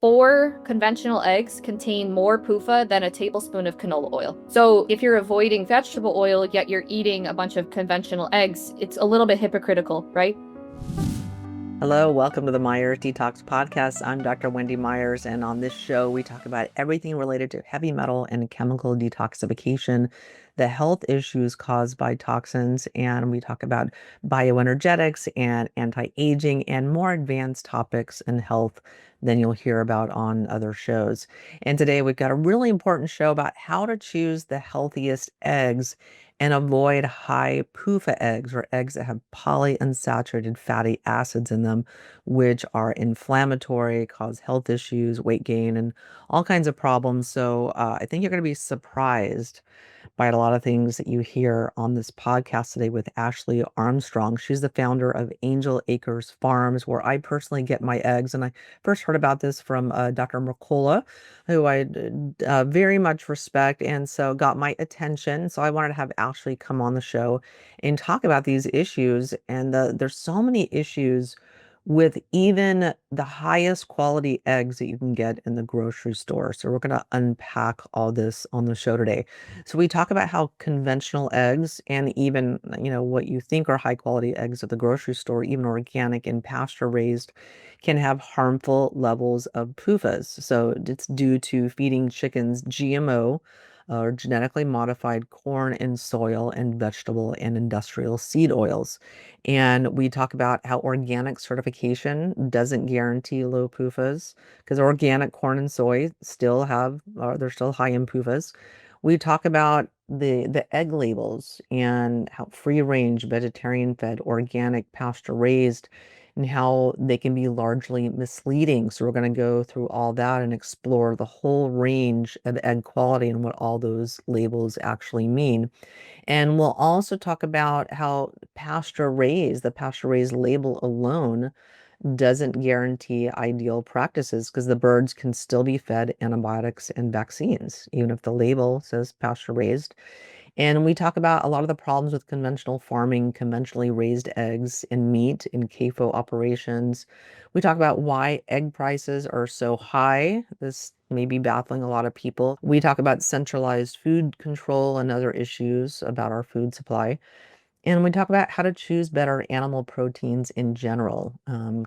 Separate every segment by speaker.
Speaker 1: 4 conventional eggs contain more PUFA than a tablespoon of canola oil. So if you're avoiding vegetable oil, yet you're eating a bunch of conventional eggs, it's a little bit hypocritical, right?
Speaker 2: Hello, welcome to the Myers Detox Podcast. I'm Dr. Wendy Myers, and on this show, we talk about everything related to heavy metal and chemical detoxification, the health issues caused by toxins, and we talk about bioenergetics and anti-aging and more advanced topics in health than you'll hear about on other shows. And today, we've got a really important show about how to choose the healthiest eggs and avoid high PUFA eggs or eggs that have polyunsaturated fatty acids in them, which are inflammatory, cause health issues, weight gain, and all kinds of problems. So I think you're going to be surprised by a lot of things that you hear on this podcast today with Ashley Armstrong. She's the founder of Angel Acres Farms, where I personally get my eggs. And I first heard about this from Dr. Mercola, who I very much respect, and so got my attention. So I wanted to have Ashley come on the show and talk about these issues. And there's so many issues with even the highest quality eggs that you can get in the grocery store. So we're going to unpack all this on the show today. So we talk about how conventional eggs and even, what you think are high quality eggs at the grocery store, even organic and pasture raised, can have harmful levels of PUFAs. So it's due to feeding chickens GMO or genetically modified corn and soil and vegetable and industrial seed oils. And we talk about how organic certification doesn't guarantee low PUFAs because organic corn and soy still they're still high in PUFAs. We talk about the egg labels and how free range, vegetarian fed, organic, pasture raised, and how they can be largely misleading. So we're going to go through all that and explore the whole range of egg quality and what all those labels actually mean. And we'll also talk about how the pasture raised label alone doesn't guarantee ideal practices because the birds can still be fed antibiotics and vaccines, even if the label says pasture raised. And we talk about a lot of the problems with conventional farming, conventionally raised eggs and meat in CAFO operations. We talk about why egg prices are so high. This may be baffling a lot of people. We talk about centralized food control and other issues about our food supply. And we talk about how to choose better animal proteins in general.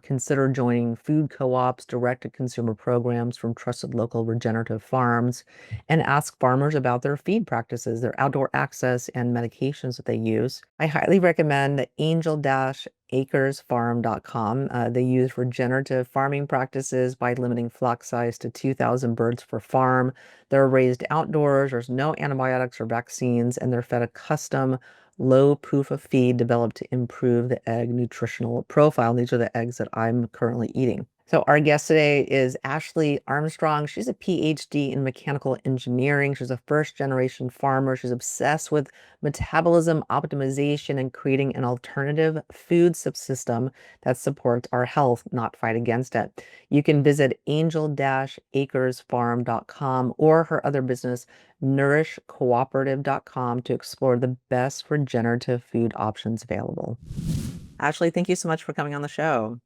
Speaker 2: Consider joining food co-ops, direct-to-consumer programs from trusted local regenerative farms, and ask farmers about their feed practices, their outdoor access, and medications that they use. I highly recommend angel-acresfarm.com. They use regenerative farming practices by limiting flock size to 2,000 birds per farm. They're raised outdoors, there's no antibiotics or vaccines, and they're fed a custom low PUFA feed developed to improve the egg nutritional profile. And these are the eggs that I'm currently eating. So our guest today is Ashley Armstrong. She's a PhD in mechanical engineering. She's a first generation farmer. She's obsessed with metabolism optimization and creating an alternative food subsystem that supports our health, not fight against it. You can visit angel-acresfarm.com or her other business, nourishcooperative.com, to explore the best regenerative food options available. Ashley, thank you so much for coming on the show.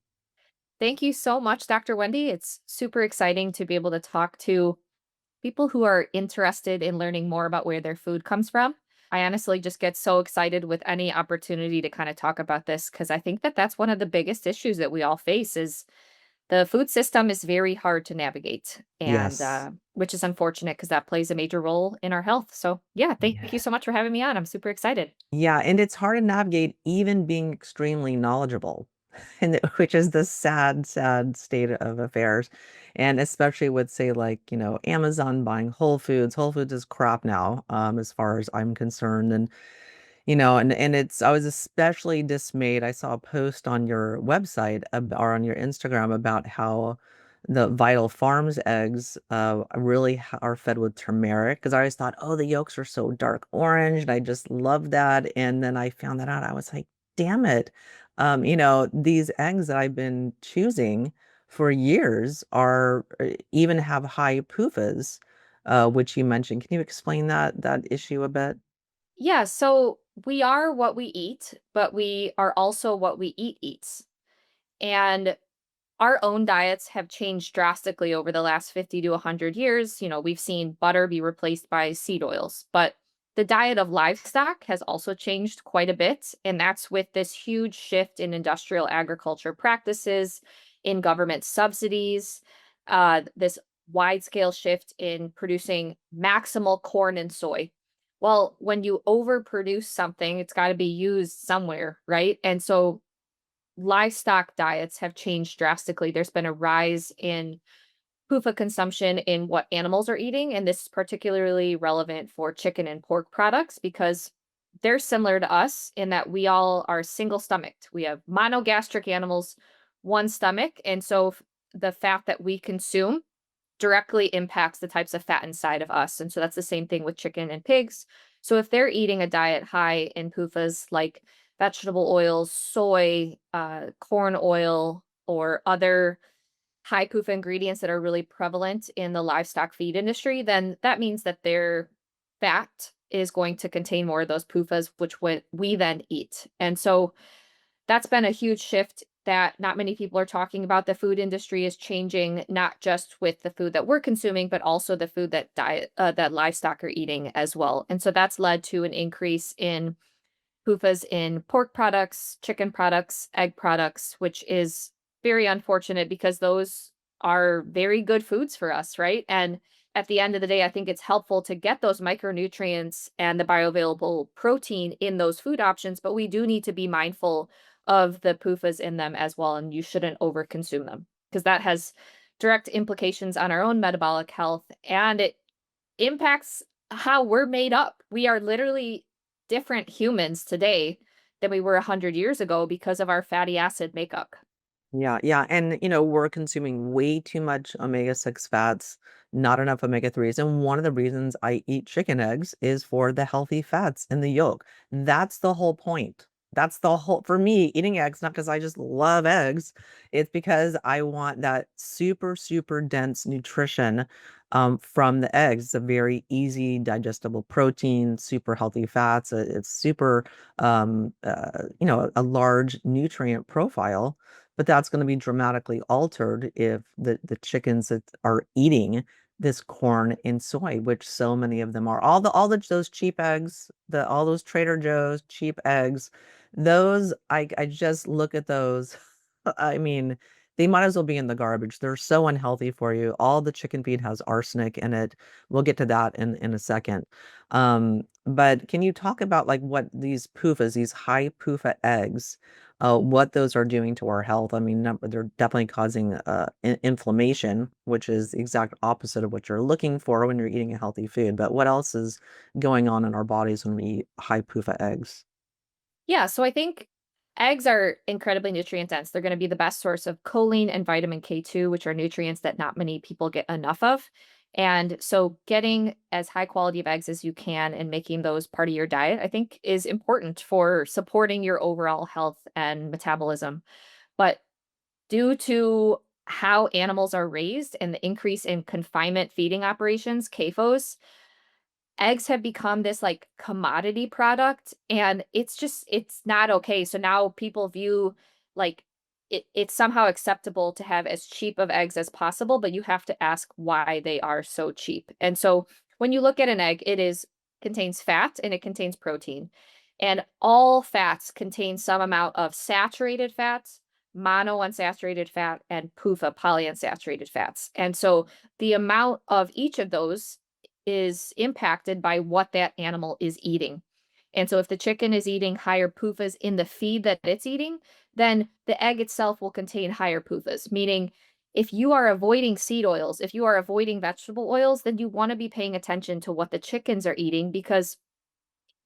Speaker 1: Thank you so much, Dr. Wendy. It's super exciting to be able to talk to people who are interested in learning more about where their food comes from. I honestly just get so excited with any opportunity to kind of talk about this because I think that that's one of the biggest issues that we all face is the food system is very hard to navigate, and
Speaker 2: Yes.
Speaker 1: which is unfortunate because that plays a major role in our health. So, yeah, thank you
Speaker 2: Yeah.
Speaker 1: so much for having me on. I'm super excited.
Speaker 2: Yeah, and it's hard to navigate even being extremely knowledgeable, which is the sad, sad state of affairs. And especially with, say, like, Amazon buying Whole Foods. Whole Foods is crap now, as far as I'm concerned. And I was especially dismayed. I saw a post on your website or on your Instagram about how the Vital Farms eggs really are fed with turmeric because I always thought, oh, the yolks are so dark orange, and I just love that. And then I found that out. I was like, damn it. These eggs that I've been choosing for years are even have high PUFAs, which you mentioned. Can you explain that issue a bit?
Speaker 1: Yeah, so we are what we eat, but we are also what we eat eats. And our own diets have changed drastically over the last 50 to 100 years. We've seen butter be replaced by seed oils, but the diet of livestock has also changed quite a bit. And that's with this huge shift in industrial agriculture practices, in government subsidies, this wide scale shift in producing maximal corn and soy. Well, when you overproduce something, it's got to be used somewhere, right? And so livestock diets have changed drastically. There's been a rise in PUFA consumption in what animals are eating, and this is particularly relevant for chicken and pork products because they're similar to us in that we all are single stomached. We have monogastric animals, one stomach, and so the fat that we consume directly impacts the types of fat inside of us. And so that's the same thing with chicken and pigs. So if they're eating a diet high in PUFAs like vegetable oils, soy, corn oil, or other high PUFA ingredients that are really prevalent in the livestock feed industry, then that means that their fat is going to contain more of those PUFAs, which we then eat. And so that's been a huge shift that not many people are talking about. The food industry is changing, not just with the food that we're consuming, but also the food that livestock are eating as well. And so that's led to an increase in PUFAs in pork products, chicken products, egg products, which is very unfortunate because those are very good foods for us, right? And at the end of the day, I think it's helpful to get those micronutrients and the bioavailable protein in those food options, but we do need to be mindful of the PUFAs in them as well, and you shouldn't overconsume them because that has direct implications on our own metabolic health and it impacts how we're made up. We are literally different humans today than we were 100 years ago because of our fatty acid makeup.
Speaker 2: Yeah, yeah, and, we're consuming way too much omega-6 fats, not enough omega-3s, and one of the reasons I eat chicken eggs is for the healthy fats in the yolk. That's the whole point. That's the whole for me, eating eggs, not because I just love eggs, it's because I want that super, super dense nutrition, from the eggs. It's a very easy digestible protein, super healthy fats, it's super, a large nutrient profile, but that's gonna be dramatically altered if the chickens that are eating this corn and soy, which so many of them are. All those cheap eggs, all those Trader Joe's cheap eggs, those I just look at those. I mean, they might as well be in the garbage. They're so unhealthy for you. All the chicken feed has arsenic in it. We'll get to that in a second. But can you talk about like what these PUFAs, these high PUFA eggs, what those are doing to our health? I mean, they're definitely causing inflammation, which is the exact opposite of what you're looking for when you're eating a healthy food. But what else is going on in our bodies when we eat high PUFA eggs?
Speaker 1: Yeah, so I think eggs are incredibly nutrient dense. They're going to be the best source of choline and vitamin K2, which are nutrients that not many people get enough of. And so getting as high quality of eggs as you can and making those part of your diet, I think is important for supporting your overall health and metabolism. But due to how animals are raised and the increase in confinement feeding operations, CAFOs, eggs have become this like commodity product and it's not okay. So now people view like it's somehow acceptable to have as cheap of eggs as possible, but you have to ask why they are so cheap. And so when you look at an egg, it is contains fat and it contains protein. And all fats contain some amount of saturated fats, monounsaturated fat, and PUFA polyunsaturated fats. And so the amount of each of those is impacted by what that animal is eating. And so if the chicken is eating higher PUFAs in the feed that it's eating, then the egg itself will contain higher PUFAs, meaning if you are avoiding seed oils, if you are avoiding vegetable oils, then you want to be paying attention to what the chickens are eating because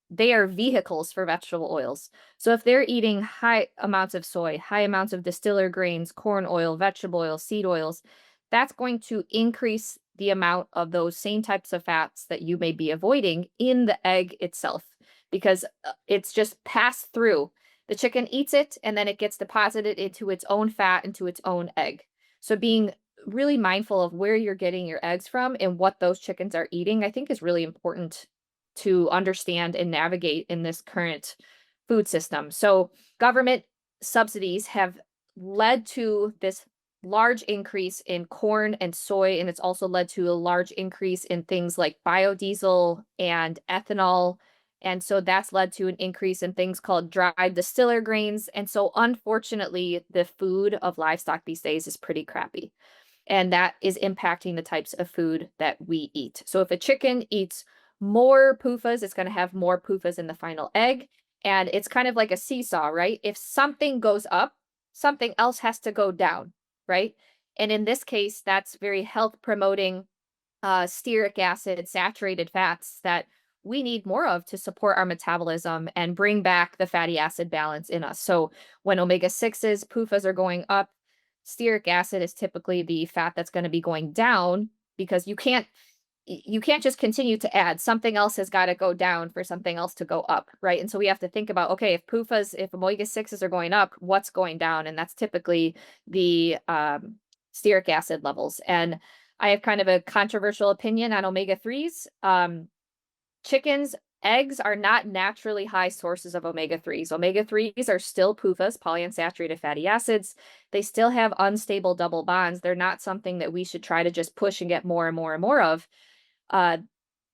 Speaker 1: they are vehicles for vegetable oils. So if they're eating high amounts of soy, high amounts of distiller grains, corn oil, vegetable oil, seed oils, that's going to increase the amount of those same types of fats that you may be avoiding in the egg itself because it's just passed through. The chicken eats it and then it gets deposited into its own fat, into its own egg. So being really mindful of where you're getting your eggs from and what those chickens are eating, I think is really important to understand and navigate in this current food system. So, government subsidies have led to this large increase in corn and soy, and it's also led to a large increase in things like biodiesel and ethanol. And so that's led to an increase in things called dried distiller grains. And so, unfortunately, the food of livestock these days is pretty crappy. And that is impacting the types of food that we eat. So, if a chicken eats more PUFAs, it's going to have more PUFAs in the final egg. And it's kind of like a seesaw, right? If something goes up, something else has to go down, right? And in this case, that's very health promoting stearic acid, saturated fats that we need more of to support our metabolism and bring back the fatty acid balance in us. So when omega 6s, PUFAs are going up, stearic acid is typically the fat that's going to be going down because you can't just continue to add. Something else has got to go down for something else to go up, right? And so we have to think about, okay, if PUFAs, if omega 6s are going up, what's going down? And that's typically the stearic acid levels. And I have kind of a controversial opinion on omega 3s. Chickens, eggs are not naturally high sources of omega 3s. Omega 3s are still PUFAs, polyunsaturated fatty acids. They still have unstable double bonds. They're not something that we should try to just push and get more and more and more of. Uh,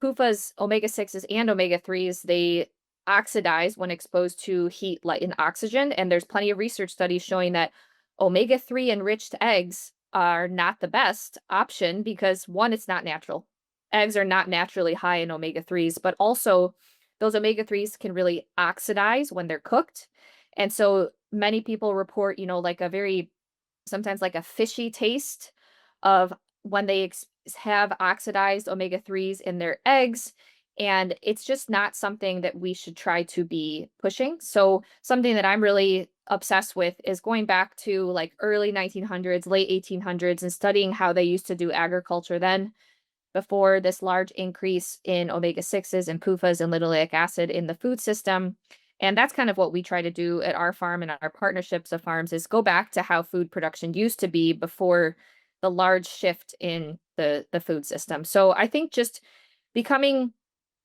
Speaker 1: PUFAs, omega 6s, and omega 3s, they oxidize when exposed to heat, light, and oxygen. And there's plenty of research studies showing that omega 3 enriched eggs are not the best option because one, it's not natural. Eggs are not naturally high in omega 3s, but also those omega 3s can really oxidize when they're cooked. And so many people report, like a very sometimes like a fishy taste of when they have oxidized omega 3s in their eggs. And it's just not something that we should try to be pushing. So, something that I'm really obsessed with is going back to like early 1900s, late 1800s, and studying how they used to do agriculture then before this large increase in omega 6s and PUFAs and linoleic acid in the food system. And that's kind of what we try to do at our farm and our partnerships of farms is go back to how food production used to be before the large shift in the food system. So I think just becoming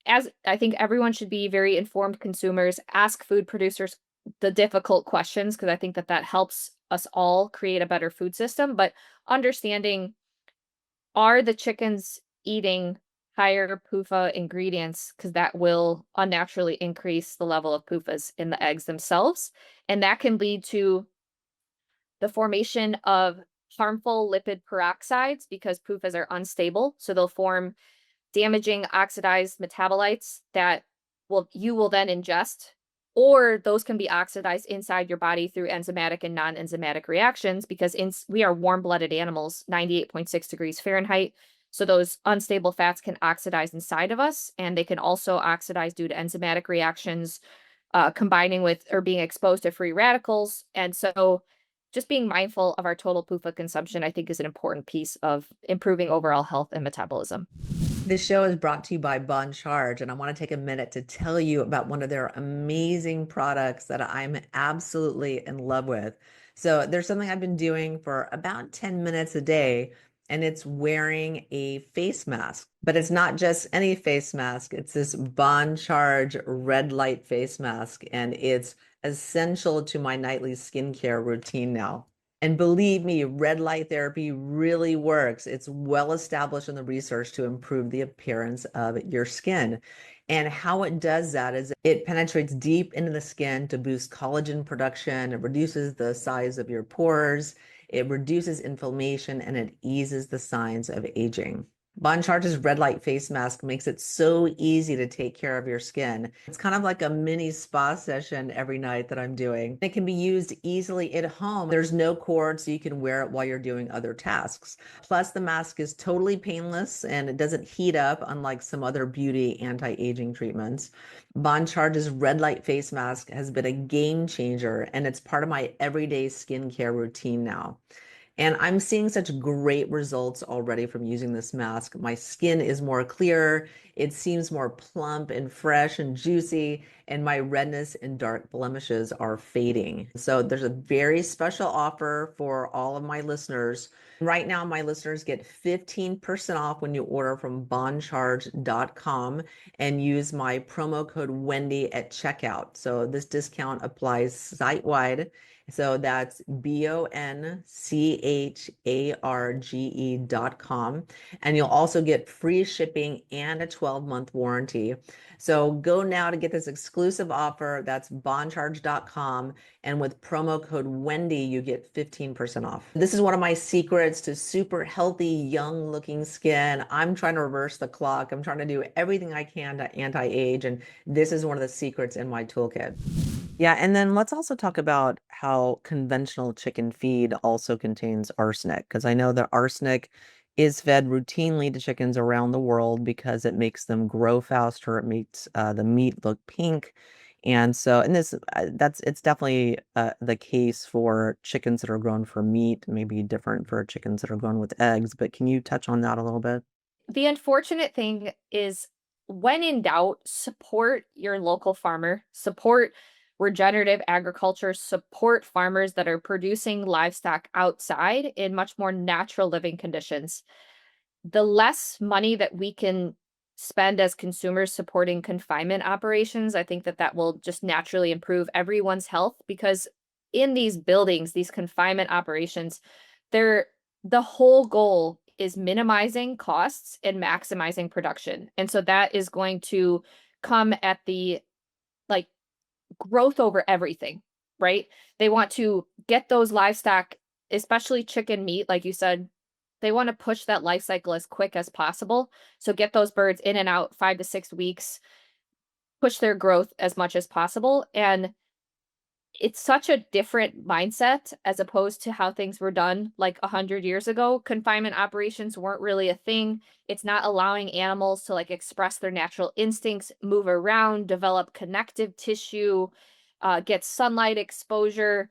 Speaker 1: as I think everyone should be very informed consumers, ask food producers the difficult questions because I think that that helps us all create a better food system, but understanding are the chickens eating higher PUFA ingredients? Because that will unnaturally increase the level of PUFAs in the eggs themselves, and that can lead to the formation of harmful lipid peroxides because PUFAs are unstable, so they'll form damaging oxidized metabolites that you will then ingest, or those can be oxidized inside your body through enzymatic and non-enzymatic reactions because we are warm-blooded animals, 98.6 degrees Fahrenheit. So those unstable fats can oxidize inside of us, and they can also oxidize due to enzymatic reactions, combining with or being exposed to free radicals. And so just being mindful of our total PUFA consumption, I think, is an important piece of improving overall health and metabolism.
Speaker 2: This show is brought to you by Bon Charge, and I want to take a minute to tell you about one of their amazing products that I'm absolutely in love with. So there's something I've been doing for about 10 minutes a day, and it's wearing a face mask. But it's not just any face mask, it's this Bon Charge red light face mask, and it's essential to my nightly skincare routine now. And believe me, red light therapy really works. It's well established in the research to improve the appearance of your skin. And how it does that is it penetrates deep into the skin to boost collagen production. It reduces the size of your pores. It reduces inflammation and it eases the signs of aging. Bon Charge's red light face mask makes it so easy to take care of your skin. It's kind of like a mini spa session every night that I'm doing. It can be used easily at home. There's no cord, so you can wear it while you're doing other tasks. Plus, the mask is totally painless and it doesn't heat up, unlike some other beauty anti-aging treatments. Bon Charge's red light face mask has been a game changer, and it's part of my everyday skincare routine now. And I'm seeing such great results already from using this mask. My skin is more clear, it seems more plump and fresh and juicy, and my redness and dark blemishes are fading. So there's a very special offer for all of my listeners. Right now, my listeners get 15% off when you order from boncharge.com and use my promo code Wendy at checkout. So this discount applies site-wide. So that's BONCHARGE.com. And you'll also get free shipping and a 12-month warranty. So go now to get this exclusive offer. That's boncharge.com. And with promo code Wendy, you get 15% off. This is one of my secrets to super healthy, young looking skin. I'm trying to reverse the clock. I'm trying to do everything I can to anti-age. And this is one of the secrets in my toolkit. Yeah, and then let's also talk about how conventional chicken feed also contains arsenic, because I know that arsenic is fed routinely to chickens around the world because it makes them grow faster. It makes the meat look pink. And so, and this, it's definitely the case for chickens that are grown for meat, maybe different for chickens that are grown with eggs. But can you touch on that a little bit?
Speaker 1: The unfortunate thing is when in doubt, support your local farmer, support regenerative agriculture, support farmers that are producing livestock outside in much more natural living conditions. The less money that we can spend as consumers supporting confinement operations, I think that that will just naturally improve everyone's health because in these buildings, these confinement operations, they're the whole goal is minimizing costs and maximizing production. And so that is going to come at the like growth over everything, right? They want to get those livestock, especially chicken meat, like you said, they want to push that life cycle as quick as possible. So get those birds in and out 5 to 6 weeks, push their growth as much as possible. And it's such a different mindset as opposed to how things were done like 100 years ago. Confinement operations weren't really a thing. It's not allowing animals to like express their natural instincts, move around, develop connective tissue, get sunlight exposure,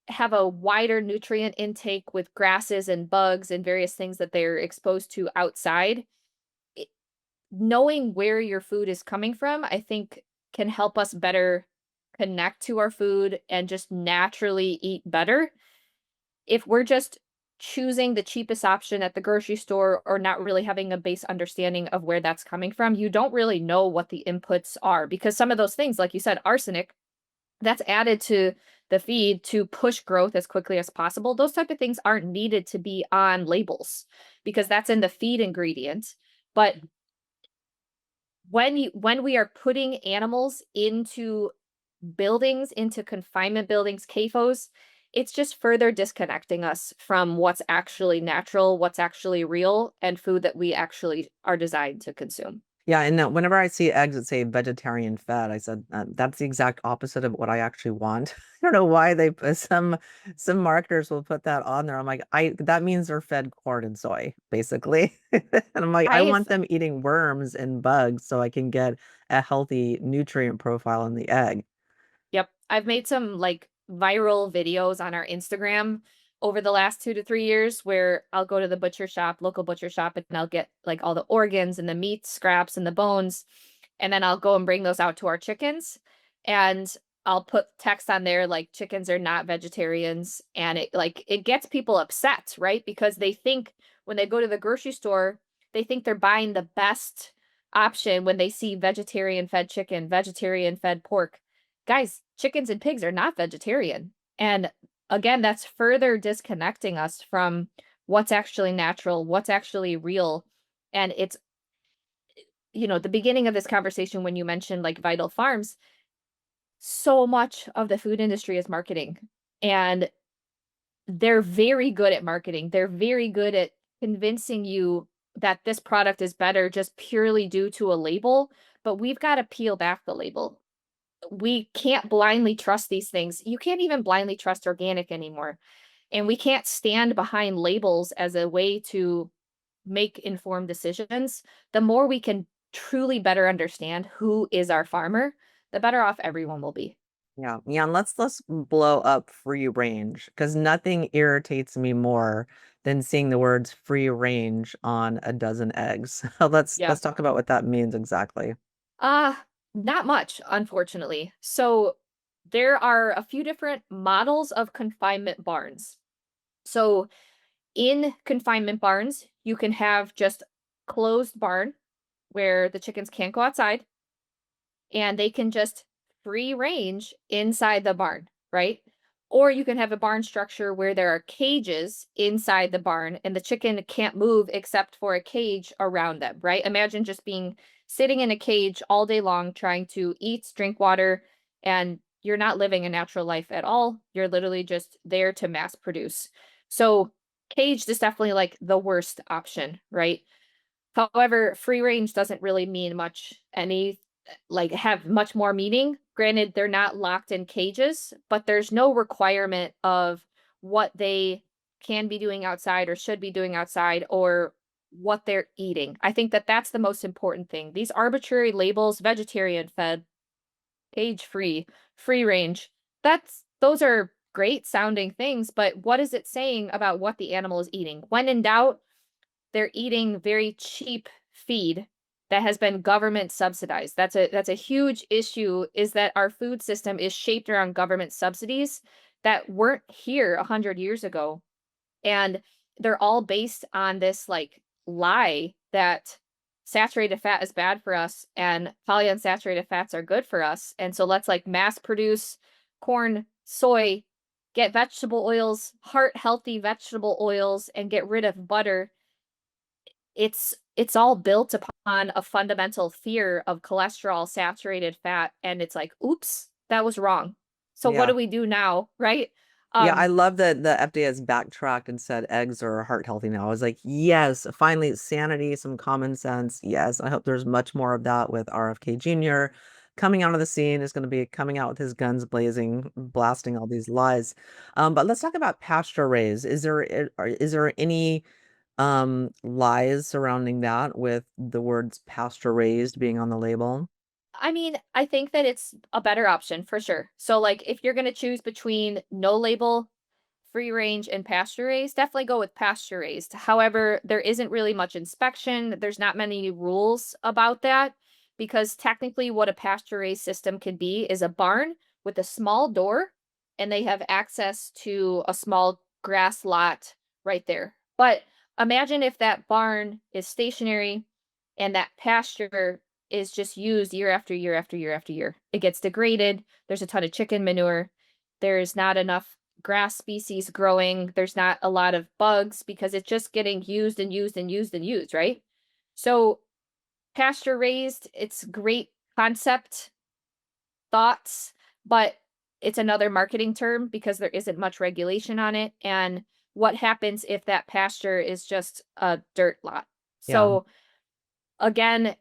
Speaker 1: have a wider nutrient intake with grasses and bugs and various things that they're exposed to outside. It- Knowing where your food is coming from, I think can help us better connect to our food and just naturally eat better. If we're just choosing the cheapest option at the grocery store or not really having a base understanding of where that's coming from, you don't really know what the inputs are because some of those things, like you said, arsenic, that's added to the feed to push growth as quickly as possible. Those type of things aren't needed to be on labels because that's in the feed ingredient. But when we are putting animals into buildings, into confinement buildings, CAFOs, it's just further disconnecting us from what's actually natural, what's actually real, and food that we actually are designed to consume.
Speaker 2: Yeah, and whenever I see eggs that say vegetarian fed, I said that's the exact opposite of what I actually want. I don't know why they put some marketers will put that on there. I'm like, I that means they're fed corn and soy, basically. And I'm like, I
Speaker 1: I've
Speaker 2: want them eating worms and bugs so I can get a healthy nutrient profile in the egg.
Speaker 1: Yep. I've made some like viral videos on our Instagram over the last 2 to 3 years where I'll go to the butcher shop, local butcher shop, and I'll get like all the organs and the meat scraps and the bones. And then I'll go and bring those out to our chickens. And I'll put text on there like chickens are not vegetarians. And it gets people upset, right? Because they think when they go to the grocery store, they think they're buying the best option when they see vegetarian fed chicken, vegetarian fed pork. Guys, chickens and pigs are not vegetarian. And again, that's further disconnecting us from what's actually natural, what's actually real. And it's, the beginning of this conversation when you mentioned like Vital Farms, so much of the food industry is marketing. And they're very good at marketing. They're very good at convincing you that this product is better just purely due to a label, but we've got to peel back the label. We can't blindly trust these things. You can't even blindly trust organic anymore. And we can't stand behind labels as a way to make informed decisions. The more we can truly better understand who is our farmer, the better off everyone will be.
Speaker 2: Yeah, yeah, and let's blow up free range because nothing irritates me more than seeing the words free range on a dozen eggs. Let's
Speaker 1: Yep.
Speaker 2: talk about what that means exactly.
Speaker 1: Uh, Not much, unfortunately. So there are a few different models of confinement barns. So in confinement barns, you can have just closed barn where the chickens can't go outside and they can just free range inside the barn, right? Or you can have a barn structure where there are cages inside the barn and the chicken can't move except for a cage around them, right? Imagine just being sitting in a cage all day long trying to eat, drink water, and you're not living a natural life at all. You're literally just there to mass produce. So, caged is definitely like the worst option, right? However, free range doesn't really mean much like have much more meaning. Granted, they're not locked in cages, but there's no requirement of what they can be doing outside or should be doing outside or what they're eating. I think that that's the most important thing. These arbitrary labels, vegetarian fed, cage free, free range, those are great sounding things, but what is it saying about what the animal is eating? When in doubt, they're eating very cheap feed that has been government subsidized. That's a huge issue is that our food system is shaped around government subsidies that weren't here 100 years ago. And they're all based on this like lie that saturated fat is bad for us and polyunsaturated fats are good for us. And so let's like mass produce corn, soy, get vegetable oils, heart healthy vegetable oils, and get rid of butter. It's all built upon a fundamental fear of cholesterol, saturated fat, and it's like, "Oops, that was wrong." So what
Speaker 2: Yeah.
Speaker 1: do we do now, right?
Speaker 2: Yeah, I
Speaker 1: Um,
Speaker 2: love that the FDA has backtracked and said eggs are heart healthy now. I was like, yes, finally, sanity, some common sense. Yes, I hope there's much more of that with RFK Jr. coming out of the scene is going to be coming out with his guns blazing, blasting all these lies. But let's talk about pasture raised. Is there any lies surrounding that with the words pasture raised being on the label?
Speaker 1: I mean, I think that it's a better option for sure. So, like, if you're gonna choose between no label, free range, and pasture raised, definitely go with pasture raised. However, there isn't really much inspection. There's not many rules about that because technically, what a pasture raised system can be is a barn with a small door and they have access to a small grass lot right there. But imagine if that barn is stationary and that pasture is just used year after year after year after year. It gets degraded. There's a ton of chicken manure. There's not enough grass species growing. There's not a lot of bugs because it's just getting used and used and used and used, right? So, pasture raised, it's great concept, thoughts, but it's another marketing term because there isn't much regulation on it. And what happens if that pasture is just a dirt lot?
Speaker 2: Yeah.
Speaker 1: So, again,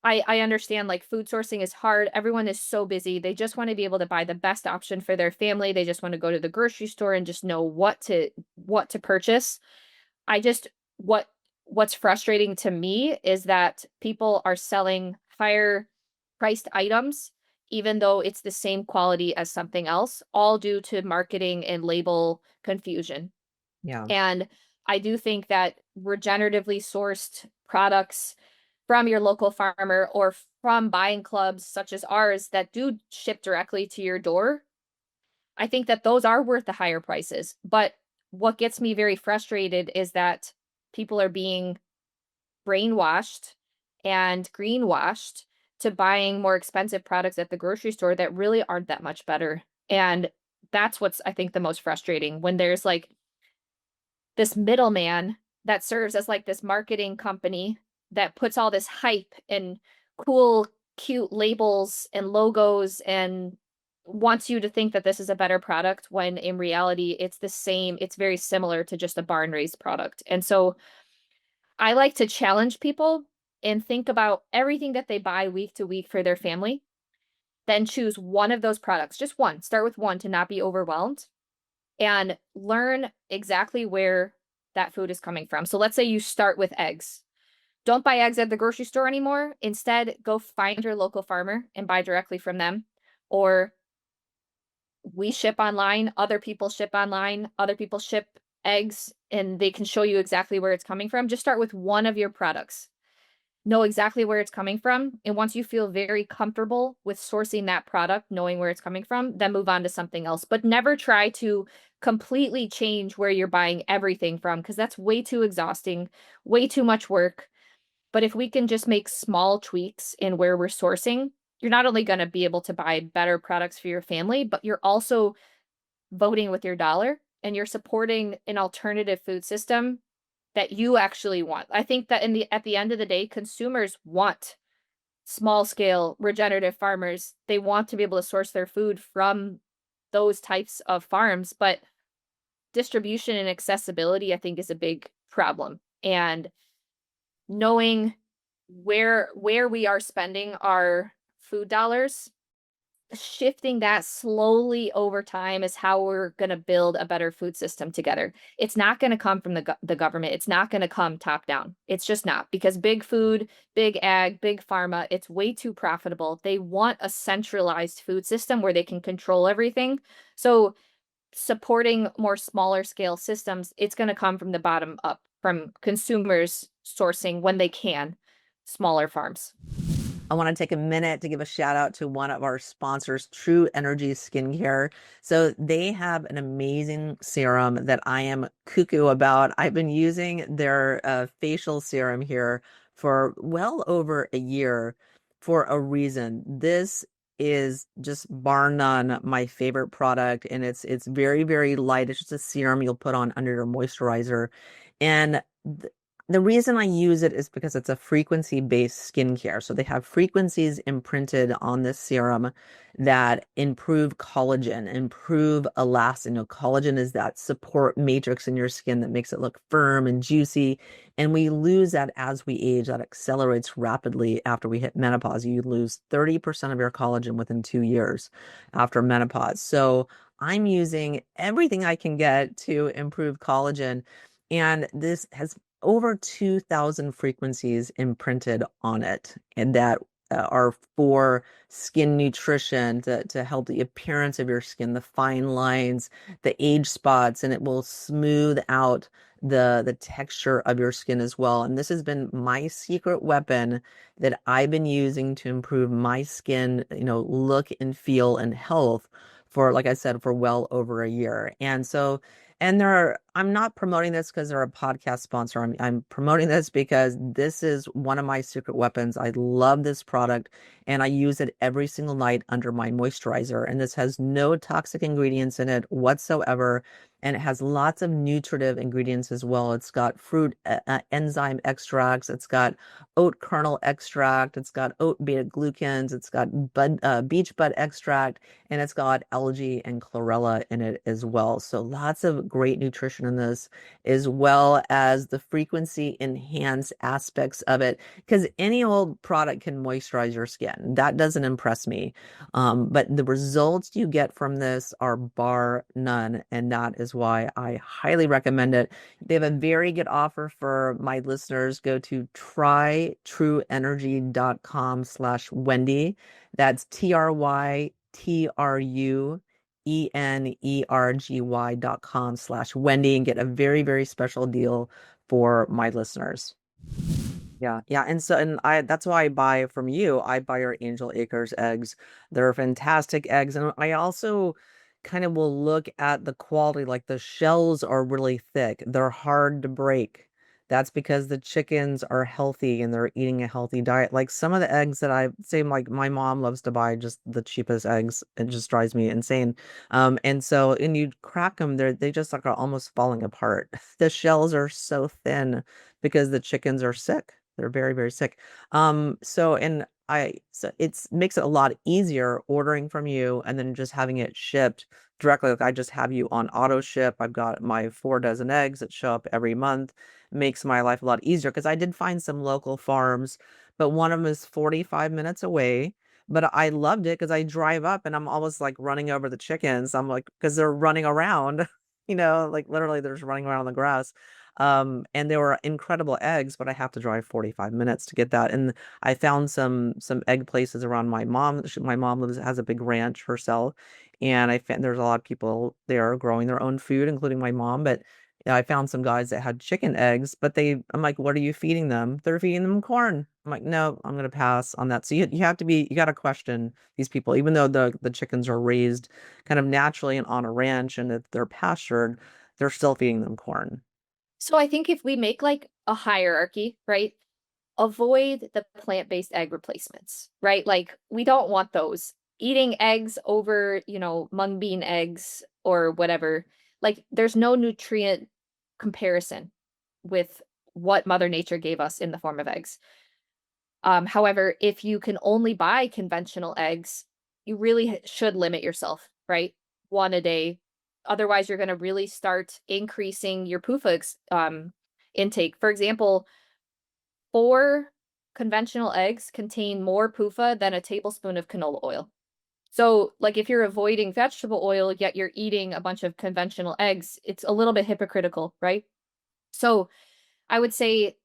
Speaker 1: I understand, like, food sourcing is hard, everyone is so busy, they just wanna be able to buy the best option for their family, they just wanna go to the grocery store and just know what to purchase. I just what what's frustrating to me is that people are selling higher priced items even though it's the same quality as something else, all due to marketing and label confusion.
Speaker 2: Yeah.
Speaker 1: And I do think that regeneratively sourced products from your local farmer or from buying clubs such as ours that do ship directly to your door, I think that those are worth the higher prices. But what gets me very frustrated is that people are being brainwashed and greenwashed to buying more expensive products at the grocery store that really aren't that much better. And that's what's I think the most frustrating when there's like this middleman that serves as like this marketing company that puts all this hype and cool, cute labels and logos and wants you to think that this is a better product when in reality it's the same, it's very similar to just a barn raised product. And so I like to challenge people and think about everything that they buy week to week for their family, then choose one of those products, just one, start with one to not be overwhelmed and learn exactly where that food is coming from. So let's say you start with eggs. Don't buy eggs at the grocery store anymore. Instead, go find your local farmer and buy directly from them. Or we ship online, other people ship online, other people ship eggs, and they can show you exactly where it's coming from. Just start with one of your products. Know exactly where it's coming from. And once you feel very comfortable with sourcing that product, knowing where it's coming from, then move on to something else. But never try to completely change where you're buying everything from because that's way too exhausting, way too much work. But if we can just make small tweaks in where we're sourcing, you're not only going to be able to buy better products for your family, but you're also voting with your dollar and you're supporting an alternative food system that you actually want. I think that at the end of the day, consumers want small scale regenerative farmers. They want to be able to source their food from those types of farms, but distribution and accessibility, I think, is a big problem. And knowing where we are spending our food dollars, shifting that slowly over time is how we're going to build a better food system together. It's not going to come from the government. It's not going to come top down. It's just not, because big food, big ag, big pharma, it's way too profitable. They want a centralized food system where they can control everything. So supporting more smaller scale systems, it's going to come from the bottom up, from consumers sourcing when they can, smaller farms.
Speaker 2: I want to take a minute to give a shout out to one of our sponsors, True Energy Skincare. So they have an amazing serum that I am cuckoo about. I've been using their facial serum here for well over a year for a reason. This is just bar none my favorite product, and it's very, very light. It's just a serum you'll put on under your moisturizer. And the reason I use it is because it's a frequency-based skincare. So they have frequencies imprinted on this serum that improve collagen, improve elastin. You know, collagen is that support matrix in your skin that makes it look firm and juicy. And we lose that as we age. That accelerates rapidly after we hit menopause. You lose 30% of your collagen within 2 years after menopause. So I'm using everything I can get to improve collagen. And this has over 2,000 frequencies imprinted on it, and that are for skin nutrition to help the appearance of your skin, the fine lines, the age spots, and it will smooth out the texture of your skin as well. And this has been my secret weapon that I've been using to improve my skin, look and feel and health for, like I said, for well over a year. And so I'm not promoting this because they're a podcast sponsor. I'm promoting this because this is one of my secret weapons. I love this product and I use it every single night under my moisturizer. And this has no toxic ingredients in it whatsoever. And it has lots of nutritive ingredients as well. It's got fruit enzyme extracts. It's got oat kernel extract. It's got oat beta glucans. It's got beech bud extract, and it's got algae and chlorella in it as well. So lots of great nutrition in this, as well as the frequency enhanced aspects of it. Because any old product can moisturize your skin. That doesn't impress me. But the results you get from this are bar none, and that is why I highly recommend it. They have a very good offer for my listeners. Go to trytrueenergy.com/Wendy. That's trytruenergy.com/Wendy, and get a very, very special deal for my listeners. Yeah, yeah. And that's why I buy from you. I buy your Angel Acres eggs. They're fantastic eggs. And I also kind of will look at the quality, like the shells are really thick. They're hard to break. That's because the chickens are healthy and they're eating a healthy diet. Like some of the eggs that I say, like my mom loves to buy just the cheapest eggs. It just drives me insane. And you crack them, they just like are almost falling apart. The shells are so thin because the chickens are sick. They're very, very sick. So it's makes it a lot easier ordering from you and then just having it shipped directly. Like I just have you on auto ship. I've got my 4 dozen eggs that show up every month. Makes my life a lot easier because I did find some local farms, but one of them is 45 minutes away. But I loved it because I drive up and I'm always like running over the chickens. I'm like, because they're running around, like literally they're just running around on the grass. And they were incredible eggs, but I have to drive 45 minutes to get that. And I found some egg places around my mom. My mom has a big ranch herself, and I found there's a lot of people there growing their own food, including my mom. But I found some guys that had chicken eggs, but I'm like, what are you feeding them? They're feeding them corn. I'm like, no, I'm gonna pass on that. So you have to you got to question these people, even though the chickens are raised kind of naturally and on a ranch, and if they're pastured, they're still feeding them corn.
Speaker 1: So I think if we make like a hierarchy, right? Avoid the plant-based egg replacements, right? Like we don't want those. Eating eggs over, mung bean eggs, or whatever. Like there's no nutrient comparison with what Mother Nature gave us in the form of eggs. However, if you can only buy conventional eggs, you really should limit yourself, right? One a day. Otherwise, you're going to really start increasing your PUFA intake. For example, 4 conventional eggs contain more PUFA than a tablespoon of canola oil. So, like, if you're avoiding vegetable oil, yet you're eating a bunch of conventional eggs, it's a little bit hypocritical, right? So, I would say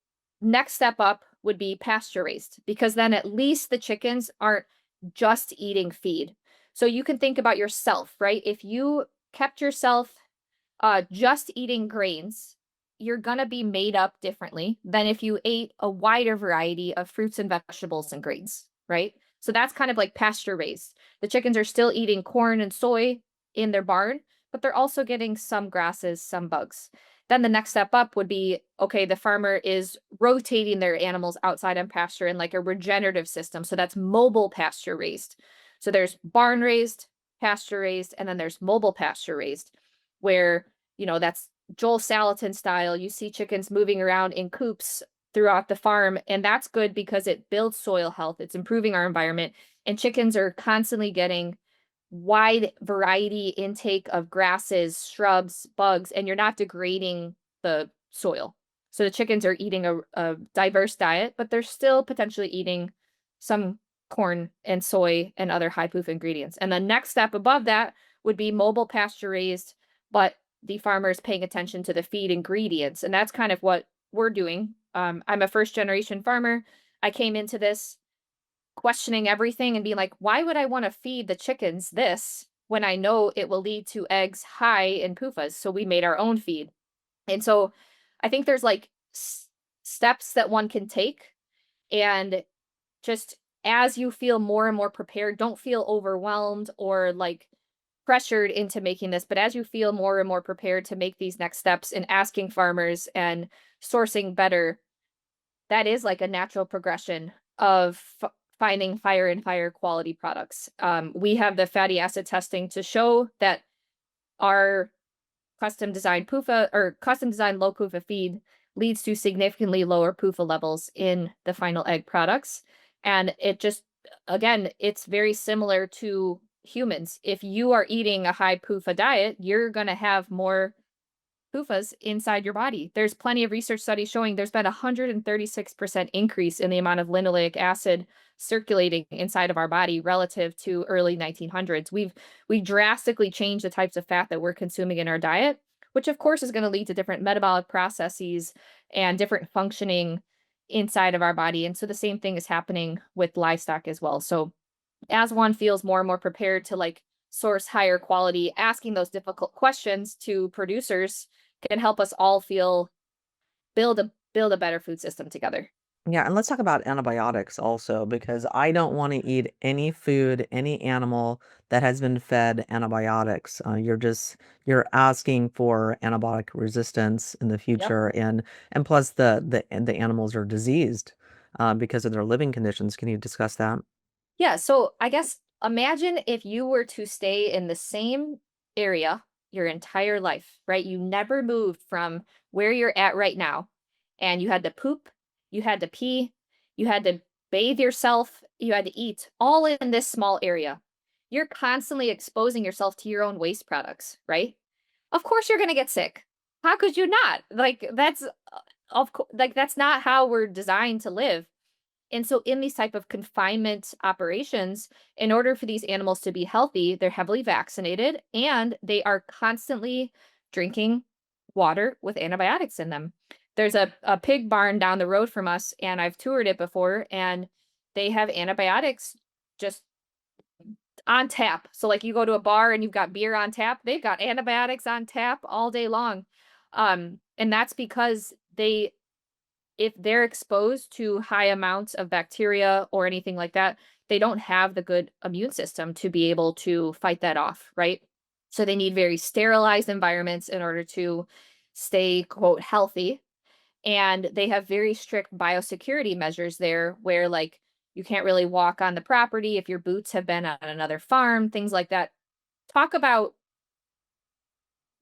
Speaker 1: next step up would be pasture raised because then at least the chickens aren't just eating feed. So you can think about yourself, right? If you kept yourself just eating grains, you're going to be made up differently than if you ate a wider variety of fruits and vegetables and grains, right? So that's kind of like pasture raised. The chickens are still eating corn and soy in their barn, but they're also getting some grasses, some bugs. Then the next step up would be okay, the farmer is rotating their animals outside on pasture in like a regenerative system. So that's mobile pasture raised. So there's barn raised, pasture raised, and then there's mobile pasture raised where, that's Joel Salatin style. You see chickens moving around in coops throughout the farm, and that's good because it builds soil health. It's improving our environment, and chickens are constantly getting wide variety intake of grasses, shrubs, bugs, and you're not degrading the soil. So the chickens are eating a diverse diet, but they're still potentially eating some corn and soy and other high proof ingredients. And the next step above that would be mobile pasture raised, but the farmer is paying attention to the feed ingredients. And that's kind of what we're doing. I'm a first generation farmer. I came into this questioning everything and being like, why would I want to feed the chickens this when I know it will lead to eggs high in PUFAs? So we made our own feed. And so I think there's like steps that one can take. And just as you feel more and more prepared, don't feel overwhelmed or like pressured into making this. But as you feel more and more prepared to make these next steps in asking farmers and sourcing better, that is like a natural progression of finding higher and higher quality products. We have the fatty acid testing to show that our custom designed PUFA or custom designed low PUFA feed leads to significantly lower PUFA levels in the final egg products. And it just, again, it's very similar to humans. If you are eating a high PUFA diet, you're going to have more PUFAs inside your body. There's plenty of research studies showing there's been a 136% increase in the amount of linoleic acid circulating inside of our body relative to early 1900s. We've drastically changed the types of fat that we're consuming in our diet, which of course is going to lead to different metabolic processes and different functioning inside of our body. And so the same thing is happening with livestock as well. So as one feels more and more prepared to like source higher quality, asking those difficult questions to producers can help us all feel build a better food system together.
Speaker 2: Yeah, and let's talk about antibiotics also, because I don't want to eat any food, any animal that has been fed antibiotics. You're asking for antibiotic resistance in the
Speaker 1: Yep.
Speaker 2: future, and plus the animals are diseased because of their living conditions. Can you discuss that?
Speaker 1: Yeah, so I guess imagine if you were to stay in the same area your entire life, right? You never moved from where you're at right now, and you had to poop, you had to pee, you had to bathe yourself, you had to eat all in this small area. You're constantly exposing yourself to your own waste products, right? Of course you're going to get sick. How could you not? Like that's of course like that's not how we're designed to live. And so in these type of confinement operations, in order for these animals to be healthy, they're heavily vaccinated and they are constantly drinking water with antibiotics in them. There's a pig barn down the road from us, and I've toured it before, and they have antibiotics just on tap. So like you go to a bar and you've got beer on tap, they've got antibiotics on tap all day long. And that's because they if they're exposed to high amounts of bacteria or anything like that, they don't have the good immune system to be able to fight that off, right? So they need very sterilized environments in order to stay, quote, healthy. And they have very strict biosecurity measures there where, like, you can't really walk on the property if your boots have been on another farm, things like that. Talk about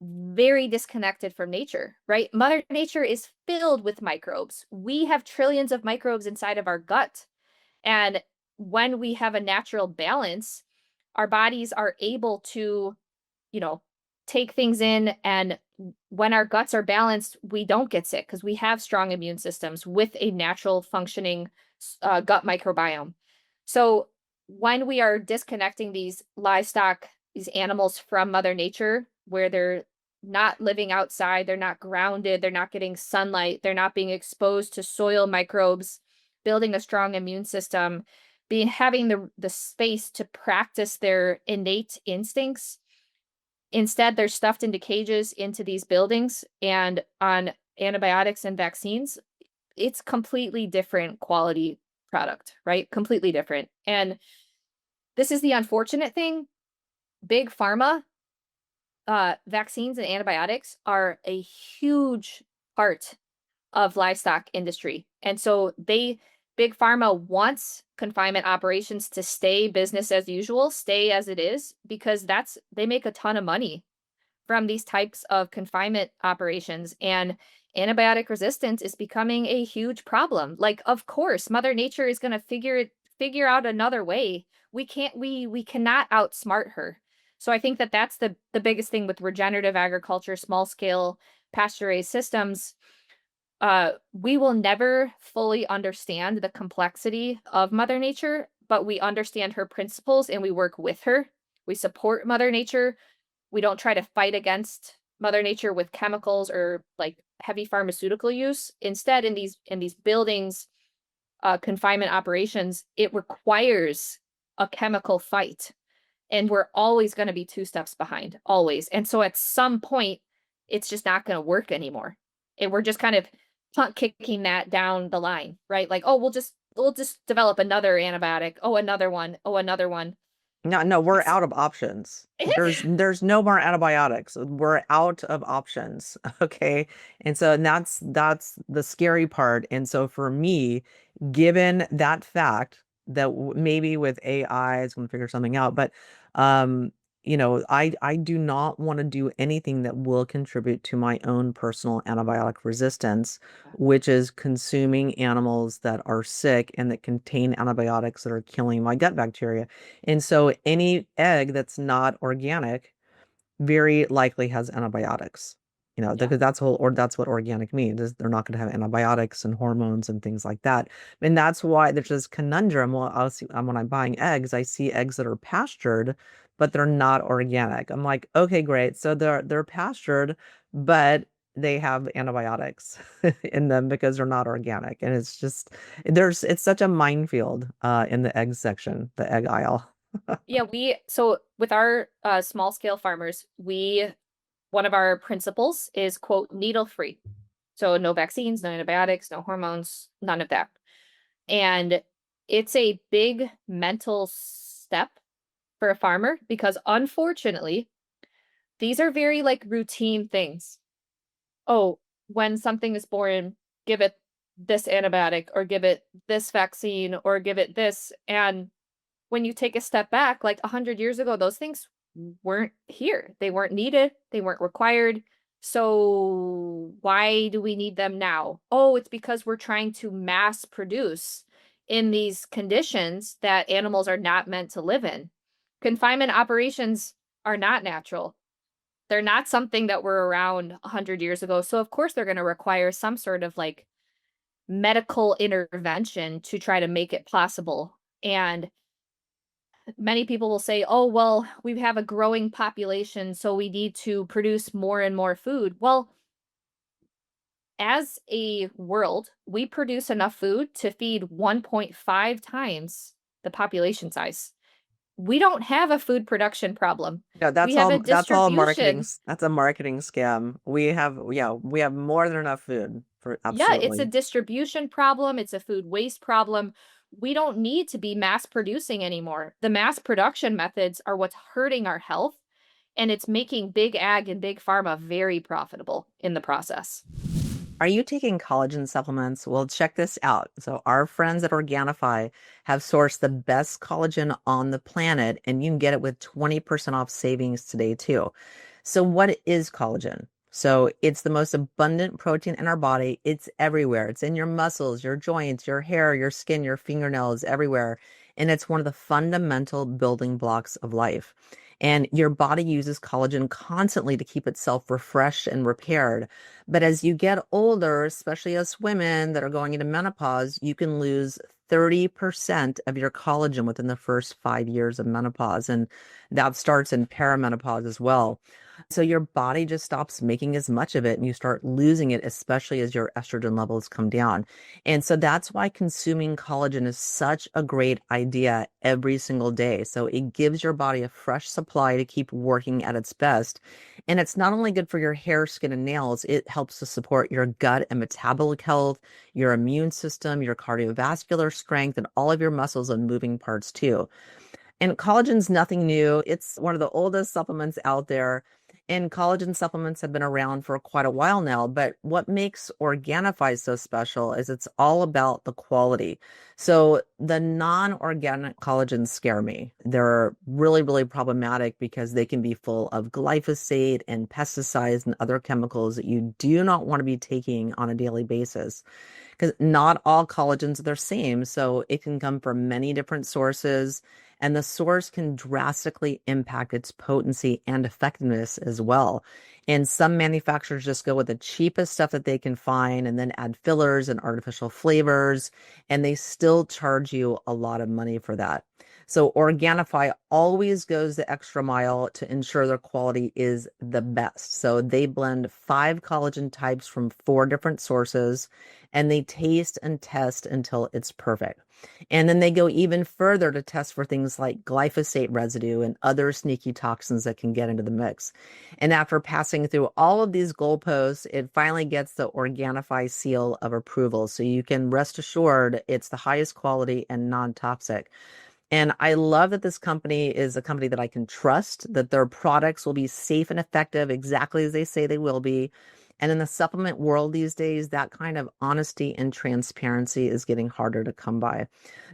Speaker 1: very disconnected from nature, right? Mother Nature is filled with microbes. We have trillions of microbes inside of our gut. And when we have a natural balance, our bodies are able to, you know, take things in. And when our guts are balanced, we don't get sick because we have strong immune systems with a natural functioning gut microbiome. So when we are disconnecting these livestock, these animals from Mother Nature, where they're not living outside, they're not grounded, they're not getting sunlight, they're not being exposed to soil microbes, building a strong immune system, being having the space to practice their innate instincts. Instead, they're stuffed into cages into these buildings and on antibiotics and vaccines. It's completely different quality product, right? Completely different. And this is the unfortunate thing. Big pharma, vaccines and antibiotics are a huge part of livestock industry. And so big pharma wants confinement operations to stay business as usual, stay as it is, because they make a ton of money from these types of confinement operations. And antibiotic resistance is becoming a huge problem. Like, of course, Mother Nature is going to figure out another way. We cannot outsmart her. So I think that that's the biggest thing with regenerative agriculture, small scale pasture raised systems. We will never fully understand the complexity of Mother Nature, but we understand her principles and we work with her. We support Mother Nature. We don't try to fight against Mother Nature with chemicals or like heavy pharmaceutical use. Instead, in these buildings, confinement operations, it requires a chemical fight, and we're always going to be two steps behind, always. And so at some point, it's just not going to work anymore, and we're just kind of punt kicking that down the line, right? Like, oh, we'll just develop another antibiotic. Oh, another one. Oh, another one.
Speaker 2: No, no, we're
Speaker 1: It's
Speaker 2: out of options. There's no more antibiotics. We're out of options. Okay. And that's the scary part. And so for me, given that fact that maybe with AI it's going to figure something out, but um, I do not want to do anything that will contribute to my own personal antibiotic resistance, which is consuming animals that are sick and that contain antibiotics that are killing my gut bacteria. And so any egg that's not organic very likely has antibiotics.
Speaker 1: yeah.
Speaker 2: Because that's what organic means is they're not going to have antibiotics and hormones and things like that. And that's why there's this conundrum. Well, I'll see when I'm buying eggs, I see eggs that are pastured, but they're not organic. I'm like, okay, great. So they're pastured, but they have antibiotics in them because they're not organic. And it's such a minefield in the egg section, the egg aisle.
Speaker 1: Yeah, so with our small scale farmers, one of our principles is quote needle free. So no vaccines, no antibiotics, no hormones, none of that. And it's a big mental step for a farmer because unfortunately, these are very like routine things. Oh, when something is born, give it this antibiotic or give it this vaccine or give it this. And when you take a step back, like 100 years ago, those things weren't here. They weren't needed. They weren't required. So why do we need them now? Oh, it's because we're trying to mass produce in these conditions that animals are not meant to live in. Confinement operations are not natural. They're not something that were around 100 years ago. So of course they're going to require some sort of like medical intervention to try to make it possible. And many people will say, oh, well, we have a growing population, so we need to produce more and more food. Well, as a world, we produce enough food to feed 1.5 times the population size. We don't have a food production problem.
Speaker 2: No,
Speaker 1: We have a
Speaker 2: that's all marketing.
Speaker 1: distribution.
Speaker 2: That's a marketing scam. We have more than enough food for
Speaker 1: Yeah, it's a
Speaker 2: absolutely.
Speaker 1: distribution problem. It's a food waste problem. We don't need to be mass producing anymore. The mass production methods are what's hurting our health, and it's making big ag and big pharma very profitable in the process.
Speaker 2: Are you taking collagen supplements? Well, check this out. So our friends at Organifi have sourced the best collagen on the planet, and you can get it with 20% off savings today too. So what is collagen? So it's the most abundant protein in our body. It's everywhere. It's in your muscles, your joints, your hair, your skin, your fingernails, everywhere. And it's one of the fundamental building blocks of life. And your body uses collagen constantly to keep itself refreshed and repaired. But as you get older, especially us women that are going into menopause, you can lose 30% of your collagen within the first 5 years of menopause. And that starts in perimenopause as well. So your body just stops making as much of it and you start losing it, especially as your estrogen levels come down. And so that's why consuming collagen is such a great idea every single day. So it gives your body a fresh supply to keep working at its best. And it's not only good for your hair, skin, and nails, it helps to support your gut and metabolic health, your immune system, your cardiovascular strength, and all of your muscles and moving parts too. And collagen's nothing new. It's one of the oldest supplements out there. And collagen supplements have been around for quite a while now. But what makes Organifi so special is it's all about the quality. So the non-organic collagens scare me. They're really, really problematic because they can be full of glyphosate and pesticides and other chemicals that you do not want to be taking on a daily basis, because not all collagens are the same. So it can come from many different sources, and the source can drastically impact its potency and effectiveness as well. And some manufacturers just go with the cheapest stuff that they can find and then add fillers and artificial flavors, and they still charge you a lot of money for that. So Organifi always goes the extra mile to ensure their quality is the best. So they blend 5 collagen types from 4 different sources, and they taste and test until it's perfect. And then they go even further to test for things like glyphosate residue and other sneaky toxins that can get into the mix. And after passing through all of these goalposts, it finally gets the Organifi seal of approval. So you can rest assured it's the highest quality and non-toxic. And I love that this company is a company that I can trust, that their products will be safe and effective exactly as they say they will be. And in the supplement world these days, that kind of honesty and transparency is getting harder to come by.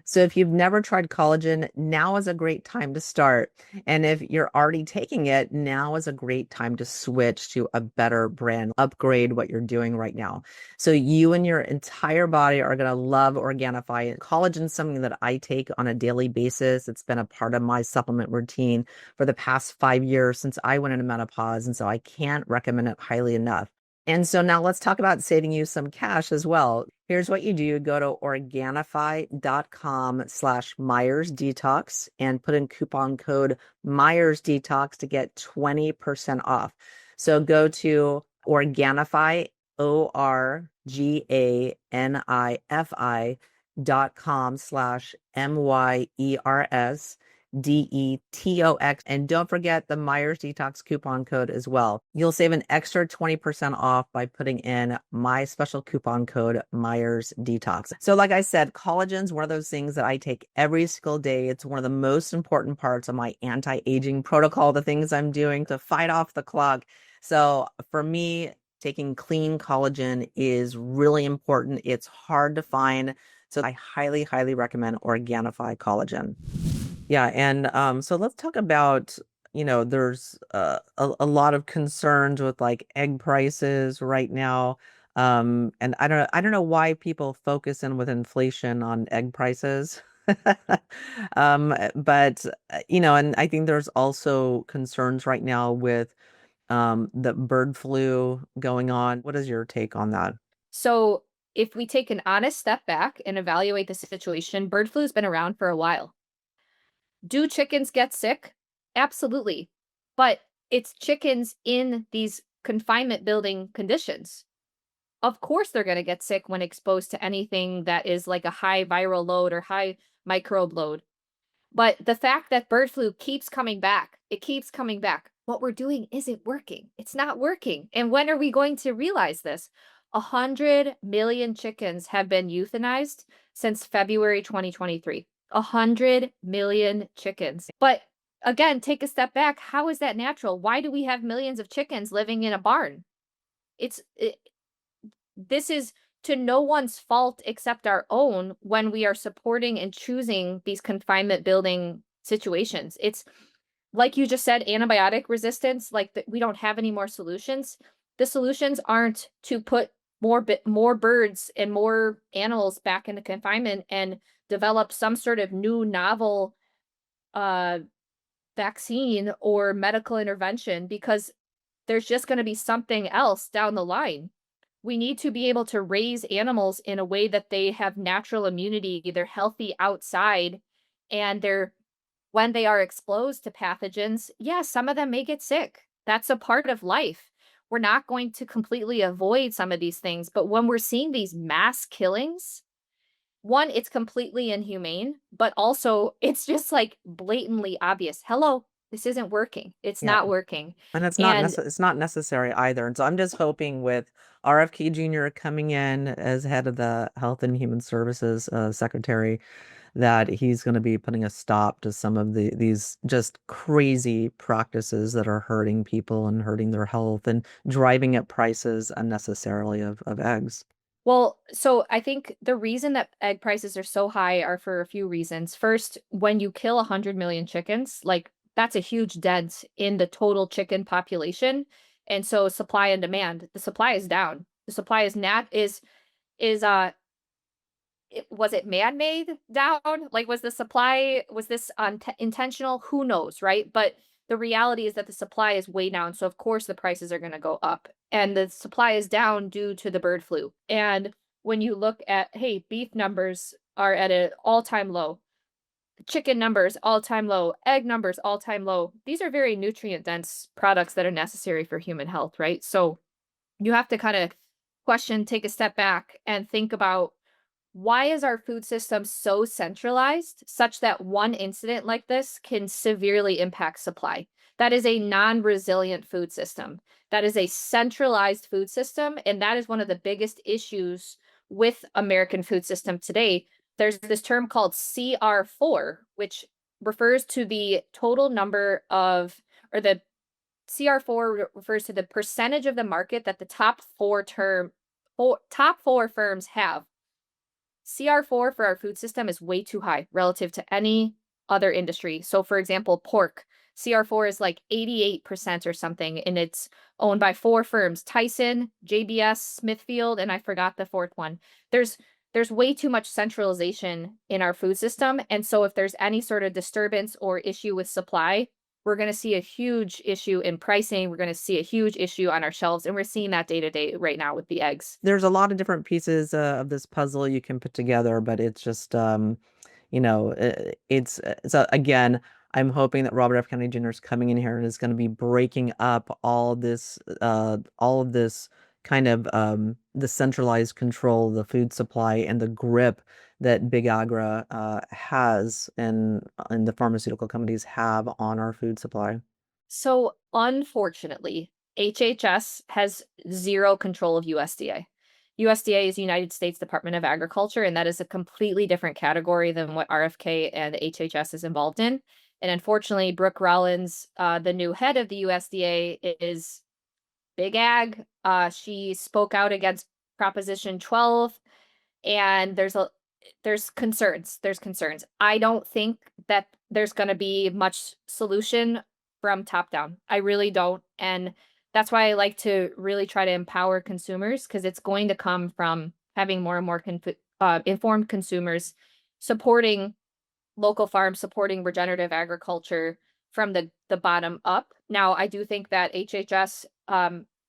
Speaker 2: So if you've never tried collagen, now is a great time to start. And if you're already taking it, now is a great time to switch to a better brand, upgrade what you're doing right now. So you and your entire body are going to love Organifi. Collagen is something that I take on a daily basis. It's been a part of my supplement routine for the past 5 years since I went into menopause. And so I can't recommend it highly enough. And so now let's talk about saving you some cash as well. Here's what you do. Go to Organifi.com/Myers Detox and put in coupon code Myers Detox to get 20% off. So go to Organifi, ORGANIFI.com/MYERS DETOX. And don't forget the Myers Detox coupon code as well. You'll save an extra 20% off by putting in my special coupon code Myers Detox. So like I said, collagen is one of those things that I take every single day. It's one of the most important parts of my anti-aging protocol, the things I'm doing to fight off the clock. So for me, taking clean collagen is really important. It's hard to find. So I highly, highly recommend Organifi collagen. Yeah, and so let's talk about, there's a lot of concerns with like egg prices right now. And I don't know why people focus in with inflation on egg prices. But and I think there's also concerns right now with the bird flu going on. What is your take on that?
Speaker 1: So, if we take an honest step back and evaluate the situation, bird flu's been around for a while. Do chickens get sick? Absolutely. But it's chickens in these confinement building conditions. Of course, they're going to get sick when exposed to anything that is like a high viral load or high microbe load. But the fact that bird flu keeps coming back, it keeps coming back. What we're doing isn't working. It's not working. And when are we going to realize this? 100 million chickens have been euthanized since February 2023. 100 million chickens. But again, take a step back. How is that natural? Why do we have millions of chickens living in a barn? This is to no one's fault except our own when we are supporting and choosing these confinement building situations. like you just said, antibiotic resistance, like we don't have any more solutions. The solutions aren't to put more birds and more animals back into confinement and develop some sort of new novel uh vaccine or medical intervention, because there's just going to be something else down the line. We need to be able to raise animals in a way that they have natural immunity, they're healthy outside, and they're when they are exposed to pathogens, yes, some of them may get sick. That's a part of life. We're not going to completely avoid some of these things, but when we're seeing these mass killings, one, it's completely inhumane, but also it's just like blatantly obvious. Hello, this isn't working. It's
Speaker 2: Yeah.
Speaker 1: not working.
Speaker 2: And
Speaker 1: And
Speaker 2: it's not necessary either. And so I'm just hoping with RFK Jr. coming in as head of the Health and Human Services Secretary, that he's going to be putting a stop to some of these just crazy practices that are hurting people and hurting their health and driving up prices unnecessarily of eggs.
Speaker 1: well, so I think the reason that egg prices are so high are for a few reasons. First, when you kill 100 million chickens, like that's a huge dent in the total chicken population. And so supply and demand, the supply is down. The supply is nat is was it man-made down? Like, was the supply was this intentional? Who knows, right? But the reality is that the supply is way down, so of course the prices are gonna go up, and the supply is down due to the bird flu. And when you look at, hey, beef numbers are at an all-time low, chicken numbers all-time low, egg numbers all-time low. These are very nutrient-dense products that are necessary for human health, right? So you have to kinda question, take a step back, and think about, why is our food system so centralized such that one incident like this can severely impact supply? That is a non-resilient food system. That is a centralized food system, and that is one of the biggest issues with American food system today. There's this term called CR4, which refers to the total number of, or the CR4 refers to the percentage of the market that the top four firms have. CR4 for our food system is way too high relative to any other industry. So, for example, pork, CR4 is like 88% or something, and it's owned by four firms: Tyson, JBS, Smithfield, and I forgot the fourth one. There's there's way too much centralization in our food system. And so if there's any sort of disturbance or issue with supply, we're going to see a huge issue in pricing. We're going to see a huge issue on our shelves. And we're seeing that day to day right now with the eggs.
Speaker 2: There's a lot of different pieces of this puzzle you can put together, but it's just so again, I'm hoping that Robert F. Kennedy Jr. is coming in here and is going to be breaking up all of this kind of the centralized control of the food supply and the grip that Big Agra has and the pharmaceutical companies have on our food supply.
Speaker 1: So, unfortunately, HHS has zero control of USDA. USDA is United States Department of Agriculture, and that is a completely different category than what RFK and HHS is involved in. And unfortunately, Brooke Rollins, the new head of the USDA, is big ag. She spoke out against Proposition 12, and there's concerns. I don't think that there's going to be much solution from top down. I really don't. And that's why I like to really try to empower consumers, because it's going to come from having more and more informed consumers, supporting local farms, supporting regenerative agriculture from the bottom up. Now, I do think that HHS,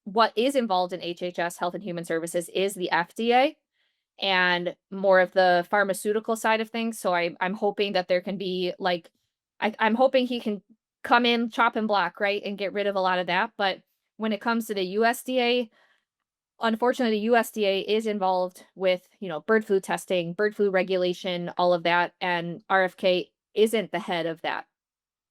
Speaker 1: what is involved in HHS, Health and Human Services, is the FDA and more of the pharmaceutical side of things. So I'm hoping that there can be like, I'm hoping he can come in, chop and block, right, and get rid of a lot of that. But when it comes to the USDA, unfortunately, the USDA is involved with, bird flu testing, bird flu regulation, all of that, and RFK isn't the head of that.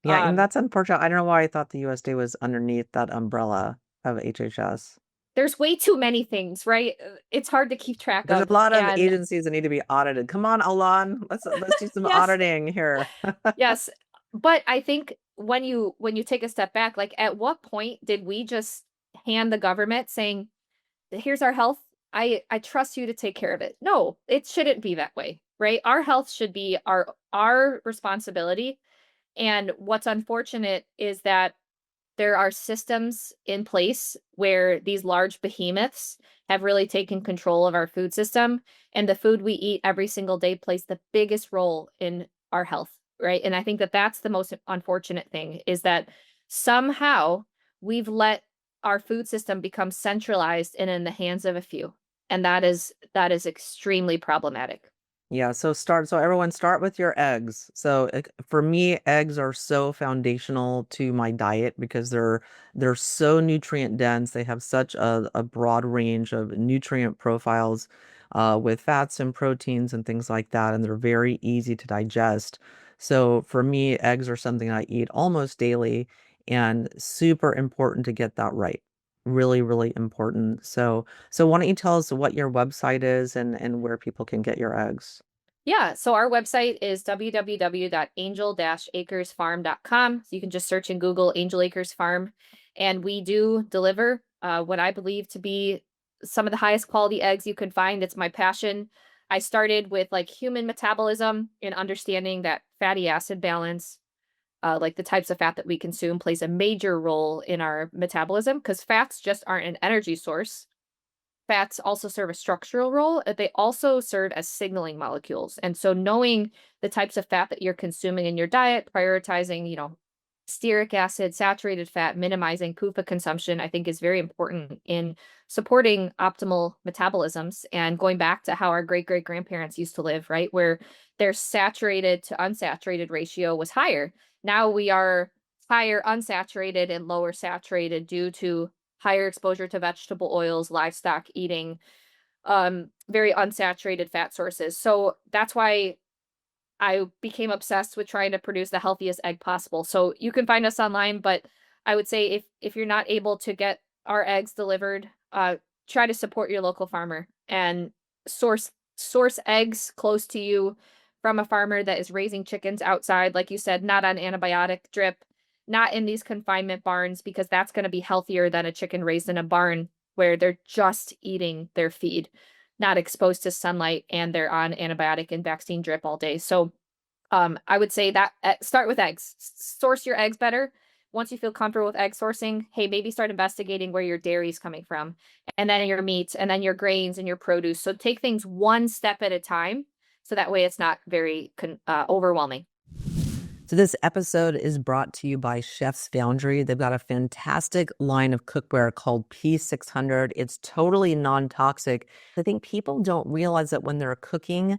Speaker 2: Yeah, and
Speaker 1: Um,
Speaker 2: that's unfortunate. I don't know why I thought the USDA was underneath that umbrella of HHS.
Speaker 1: there's way too many things, right? It's hard to keep track
Speaker 2: There's a
Speaker 1: of,
Speaker 2: lot of
Speaker 1: and
Speaker 2: agencies that need to be audited. Come on, Alon. Let's do some
Speaker 1: yes,
Speaker 2: auditing here.
Speaker 1: yes, but I think when you take a step back, like, at what point did we just hand the government saying, "Here's our health. I trust you to take care of it." No, it shouldn't be that way, right? Our health should be our responsibility. And what's unfortunate is that there are systems in place where these large behemoths have really taken control of our food system, and the food we eat every single day plays the biggest role in our health, right? And I think that that's the most unfortunate thing is that somehow we've let our food system become centralized and in the hands of a few. And that is extremely problematic.
Speaker 2: Yeah, so everyone start with your eggs. So for me, eggs are so foundational to my diet because they're so nutrient dense. They have such a broad range of nutrient profiles with fats and proteins and things like that, and they're very easy to digest. So for me, eggs are something I eat almost daily and super important to get that right. Really, really important. So why don't you tell us what your website is and where people can get your eggs?
Speaker 1: Yeah, so our website is www.angel-acresfarm.com. So you can just search in Google Angel Acres Farm, and we do deliver what I believe to be some of the highest quality eggs you can find. It's my passion. I started with like human metabolism and understanding that fatty acid balance, like the types of fat that we consume, plays a major role in our metabolism because fats just aren't an energy source. Fats also serve a structural role. They also serve as signaling molecules. And so knowing the types of fat that you're consuming in your diet, prioritizing, stearic acid, saturated fat, minimizing PUFA consumption, I think is very important in supporting optimal metabolisms and going back to how our great great grandparents used to live, right? Where their saturated to unsaturated ratio was higher. Now we are higher unsaturated and lower saturated due to higher exposure to vegetable oils, livestock eating, very unsaturated fat sources. So that's why I became obsessed with trying to produce the healthiest egg possible. So you can find us online, but I would say if you're not able to get our eggs delivered, try to support your local farmer and source eggs close to you from a farmer that is raising chickens outside, like you said, not on antibiotic drip, not in these confinement barns, because that's going to be healthier than a chicken raised in a barn where they're just eating their feed, not exposed to sunlight, and they're on antibiotic and vaccine drip all day. So I would say that start with eggs. Source your eggs better. Once you feel comfortable with egg sourcing, hey, maybe start investigating where your dairy is coming from, and then your meats, and then your grains and your produce. So take things one step at a time, so that way it's not very overwhelming.
Speaker 2: So this episode is brought to you by Chef's Foundry. They've got a fantastic line of cookware called P600. It's totally non-toxic. I think people don't realize that when they're cooking,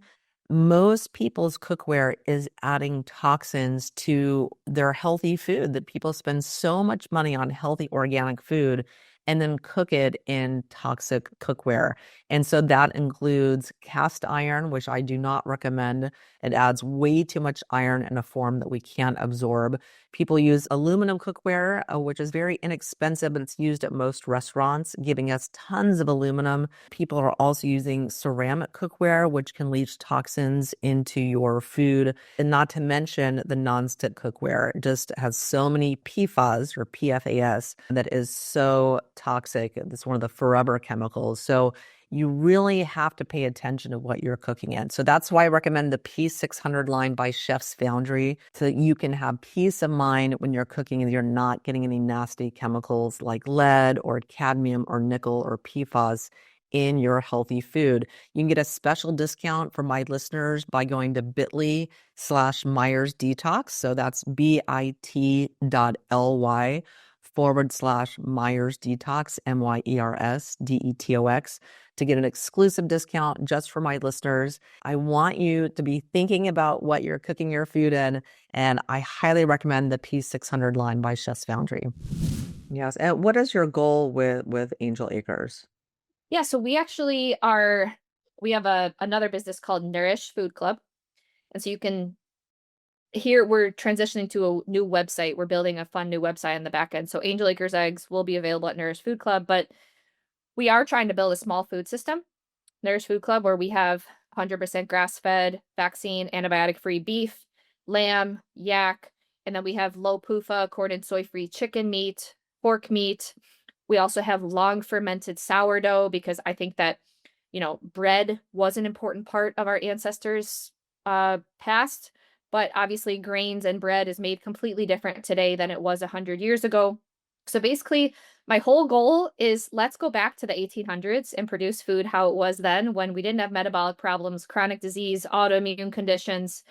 Speaker 2: most people's cookware is adding toxins to their healthy food, that people spend so much money on healthy organic food and then cook it in toxic cookware. And so that includes cast iron, which I do not recommend. It adds way too much iron in a form that we can't absorb. People use aluminum cookware, which is very inexpensive, but it's used at most restaurants, giving us tons of aluminum. People are also using ceramic cookware, which can leach toxins into your food. And not to mention the nonstick cookware. It just has so many PFAS or PFAS that is so toxic. It's one of the forever chemicals. So you really have to pay attention to what you're cooking in. So that's why I recommend the P600 line by Chef's Foundry, so that you can have peace of mind when you're cooking and you're not getting any nasty chemicals like lead or cadmium or nickel or PFAS in your healthy food. You can get a special discount for my listeners by going to bit.ly/Myers Detox. So that's bit.ly/Myers Detox, Myers Detox, to get an exclusive discount just for my listeners. I want you to be thinking about what you're cooking your food in, and I highly recommend the P600 line by Chef's Foundry. Yes, and what is your goal with Angel Acres?
Speaker 1: Yeah, so we have another business called Nourish Food Club, and so you can here we're transitioning to a new website. We're building a fun new website on the back end. So Angel Acres eggs will be available at Nourish Food Club, but we are trying to build a small food system, Nourish Food Club, where we have 100% grass-fed, vaccine, antibiotic-free beef, lamb, yak, and then we have low PUFA, corn and soy-free chicken meat, pork meat. We also have long fermented sourdough because I think that, bread was an important part of our ancestors' past, but obviously grains and bread is made completely different today than it was 100 years ago. So basically, my whole goal is let's go back to the 1800s and produce food how it was then when we didn't have metabolic problems, chronic disease, autoimmune conditions,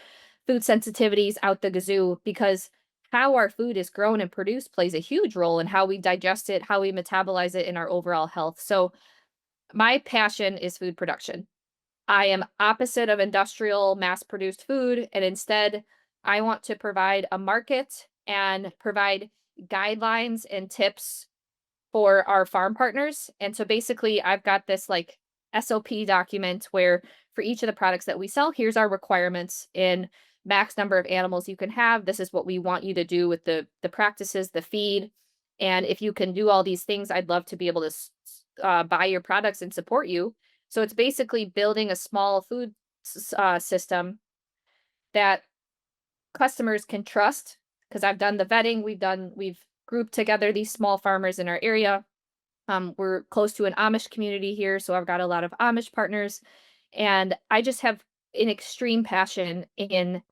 Speaker 1: food sensitivities out the gazoo, because how our food is grown and produced plays a huge role in how we digest it, how we metabolize it in our overall health. So my passion is food production. I am opposite of industrial mass produced food. And instead, I want to provide a market and provide guidelines and tips for our farm partners. And so basically, I've got this like SOP document where for each of the products that we sell, here's our requirements in max number of animals you can have. This is what we want you to do with the practices, the feed. And if you can do all these things, I'd love to be able to buy your products and support you. So it's basically building a small food system that customers can trust because I've done the vetting. We've grouped together these small farmers in our area. We're close to an Amish community here, so I've got a lot of Amish partners, and I just have an extreme passion in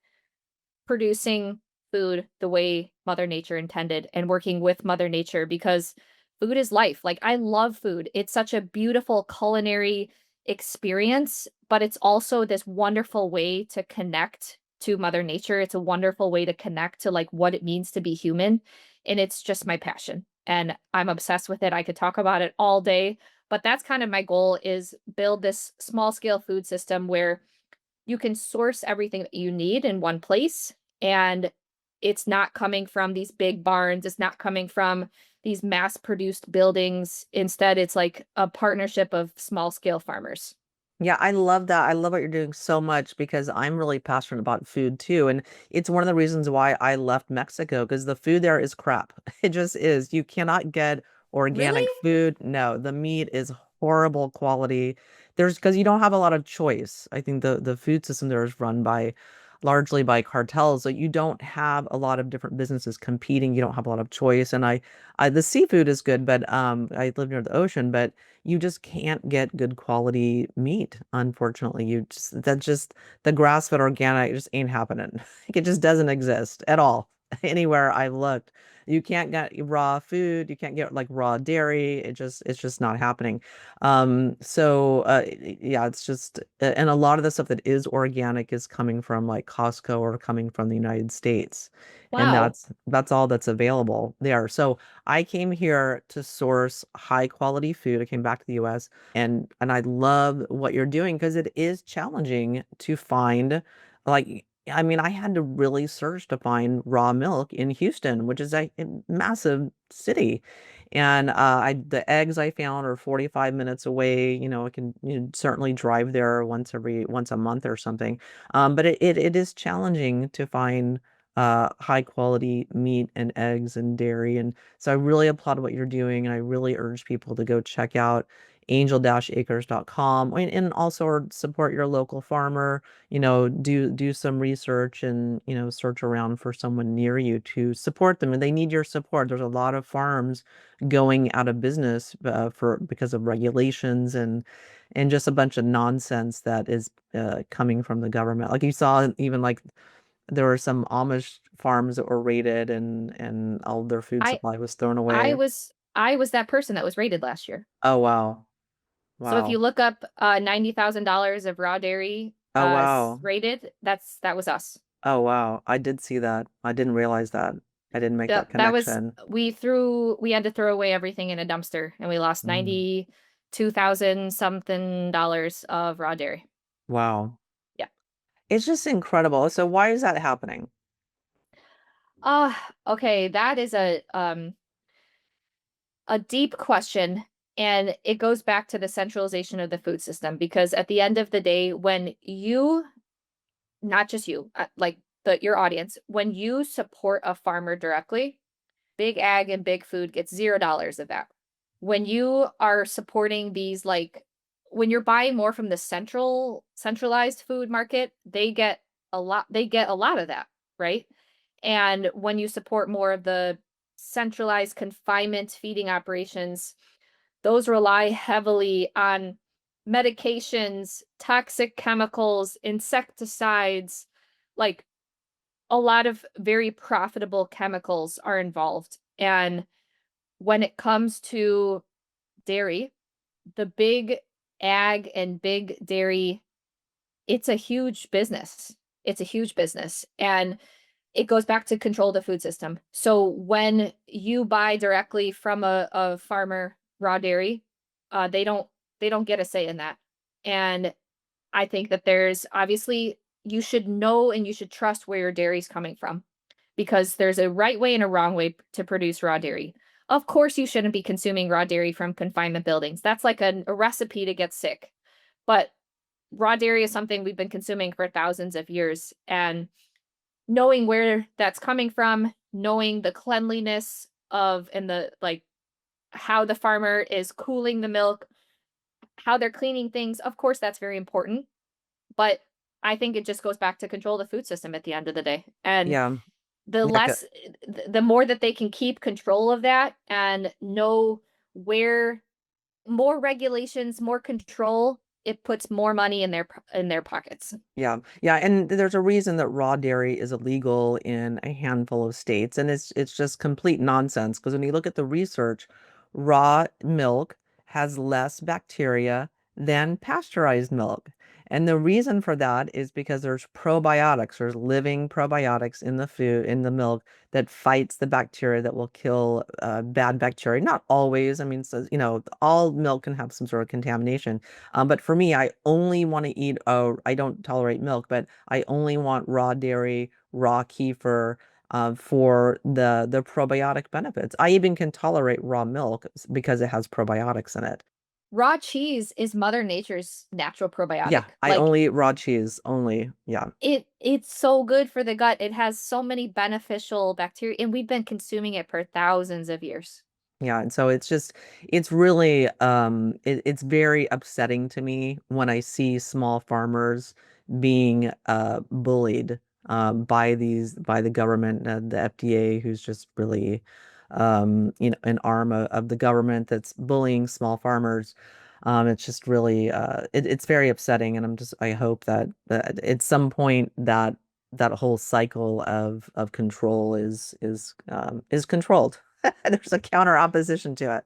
Speaker 1: producing food the way Mother Nature intended and working with Mother Nature because food is life. Like, I love food. It's such a beautiful culinary experience, but it's also this wonderful way to connect to Mother Nature. It's a wonderful way to connect to like what it means to be human. And it's just my passion. And I'm obsessed with it. I could talk about it all day, but that's kind of my goal is build this small scale food system where you can source everything that you need in one place, and it's not coming from these big barns, it's not coming from these mass produced buildings. Instead, it's like a partnership of small scale farmers.
Speaker 2: Yeah, I love that. I love what you're doing so much because I'm really passionate about food too. And it's one of the reasons why I left Mexico because the food there is crap. It just is. You cannot get
Speaker 1: Really?
Speaker 2: organic food. No, the meat is horrible quality. There's because you don't have a lot of choice. I think the food system there is run by largely by cartels. So you don't have a lot of different businesses competing. You don't have a lot of choice. And I the seafood is good, but I live near the ocean, but you just can't get good quality meat, unfortunately. You just that's just the grass-fed organic just ain't happening. It just doesn't exist at all anywhere I've looked. You can't get raw food, you can't get like raw dairy. It's just not happening. Yeah, it's just and a lot of the stuff that is organic is coming from like Costco or coming from the United States. And
Speaker 1: Wow.
Speaker 2: that's all that's available there. So I came here to source high quality food. I came back to the US and I love what you're doing because it is challenging to find like I mean, I had to really search to find raw milk in Houston, which is a massive city. And the eggs I found are 45 minutes away. You know, I can certainly drive there once a month or something. But it is challenging to find high quality meat and eggs and dairy. And so I really applaud what you're doing, and I really urge people to go check out angel-acres.com and also support your local farmer. Do some research and search around for someone near you to support them, and they need your support. There's a lot of farms going out of business for because of regulations and just a bunch of nonsense that is coming from the government. Like you saw, even like there were some Amish farms that were raided and all their food
Speaker 1: I
Speaker 2: supply was thrown
Speaker 1: I
Speaker 2: away.
Speaker 1: was I was that person that was rated last year.
Speaker 2: Oh wow.
Speaker 1: So if you
Speaker 2: Wow.
Speaker 1: look up $90,000 of raw dairy
Speaker 2: Oh wow.
Speaker 1: rated, that was us.
Speaker 2: Oh wow. I did see that. I didn't realize that. I didn't make that
Speaker 1: Yep, that was
Speaker 2: connection.
Speaker 1: we had to throw away everything in a dumpster and we lost
Speaker 2: Mm.
Speaker 1: 92,000 something dollars of raw dairy.
Speaker 2: Wow.
Speaker 1: Yeah.
Speaker 2: It's just incredible. So why is that happening?
Speaker 1: Uh, okay, that is a deep question, and it goes back to the centralization of the food system because at the end of the day, when you, not just you, like your audience, when you support a farmer directly, big ag and big food gets $0 of that. When you are supporting these, like, when you're buying more from the centralized food market, they get a lot of that, right? And when you support more of the centralized confinement feeding operations, those rely heavily on medications, toxic chemicals, insecticides, like a lot of very profitable chemicals are involved. And when it comes to dairy, the big ag and big dairy, it's a huge business. It's a huge business. And it goes back to control the food system. So when you buy directly from a farmer raw dairy, they don't get a say in that. And I think that there's obviously you should know and you should trust where your dairy's coming from because there's a right way and a wrong way to produce raw dairy. Of course, you shouldn't be consuming raw dairy from confinement buildings. That's like a recipe to get sick. But raw dairy is something we've been consuming for thousands of years. And knowing where that's coming from, knowing the cleanliness of and the like how the farmer is cooling the milk, how they're cleaning things, of course that's very important, but I think it just goes back to control the food system at the end of the day. And
Speaker 2: Yeah.
Speaker 1: the
Speaker 2: Yeah.
Speaker 1: less the more that they can keep control of that and know where more regulations, more control, it puts more money in in their pockets.
Speaker 2: Yeah. Yeah, and there's a reason that raw dairy is illegal in a handful of states, and it's just complete nonsense because when you look at the research, raw milk has less bacteria than pasteurized milk. And the reason for that is because there's probiotics, there's living probiotics in the food, in the milk that fights the bacteria that will kill bad bacteria. Not always. I mean, so, all milk can have some sort of contamination. But for me, I only want to eat, I don't tolerate milk, but I only want raw dairy, raw kefir, for the probiotic benefits. I even can tolerate raw milk because it has probiotics in it.
Speaker 1: Raw cheese is Mother Nature's natural
Speaker 2: Yeah,
Speaker 1: probiotic.
Speaker 2: I
Speaker 1: Like
Speaker 2: only eat raw cheese only. Yeah.
Speaker 1: it's so good for the gut. It has so many beneficial bacteria, and we've been consuming it for thousands of years.
Speaker 2: Yeah, and so it's really it's very upsetting to me when I see small farmers being bullied by the government, the FDA, who's just really an arm of the government that's bullying small farmers. It's just really it's very upsetting, and I hope that at some point that whole cycle of control is controlled. There's a counter opposition to it.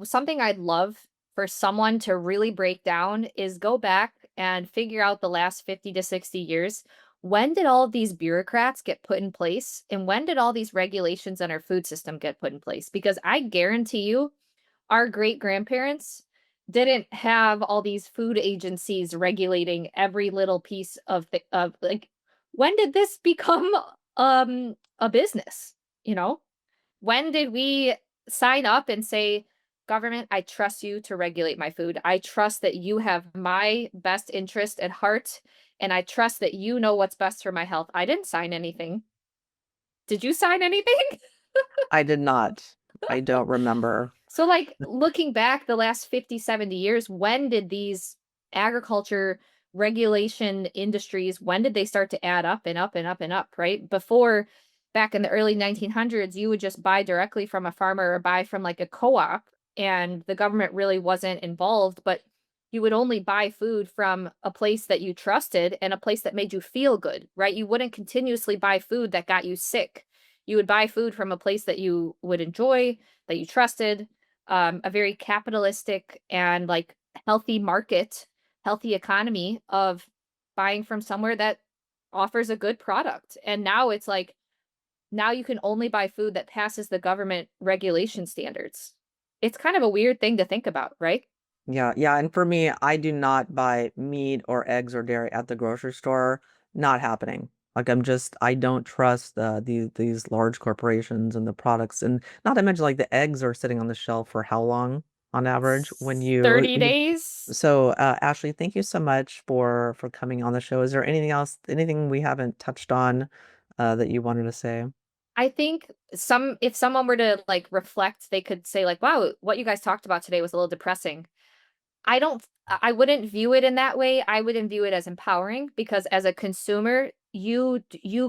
Speaker 1: Something I'd love for someone to really break down is go back and figure out the last 50 to 60 years. When did all of these bureaucrats get put in place? And when did all these regulations on our food system get put in place? Because I guarantee you, our great grandparents didn't have all these food agencies regulating every little piece of like when did this become a business, you know? When did we sign up and say, "Government, I trust you to regulate my food. I trust that you have my best interest at heart, and I trust that you know what's best for my health." I didn't sign anything. Did you sign anything?
Speaker 2: I did not. I don't remember.
Speaker 1: So, like, looking back the last 50, 70 years, when did these agriculture regulation industries, when did they start to add up and up and up and up, right? Before, back in the early 1900s, you would just buy directly from a farmer or buy from like a co-op, and the government really wasn't involved, but you would only buy food from a place that you trusted and a place that made you feel good, right? You wouldn't continuously buy food that got you sick. You would buy food from a place that you would enjoy, that you trusted, a very capitalistic and like healthy market, healthy economy of buying from somewhere that offers a good product. And now it's like, now you can only buy food that passes the government regulation standards. It's kind of a weird thing to think about, right?
Speaker 2: Yeah, yeah, and for me, I do not buy meat or eggs or dairy at the grocery store. Not happening. Like I don't trust these large corporations and the products, and not to mention like the eggs are sitting on the shelf for how long on average when
Speaker 1: 30
Speaker 2: you
Speaker 1: days.
Speaker 2: so Ashley, thank you so much for coming on the show. Is there anything else, anything we haven't touched on that you wanted to say?
Speaker 1: I think if someone were to like reflect, they could say like, wow, what you guys talked about today was a little depressing. I wouldn't view it in that way. I wouldn't view it as empowering because as a consumer, you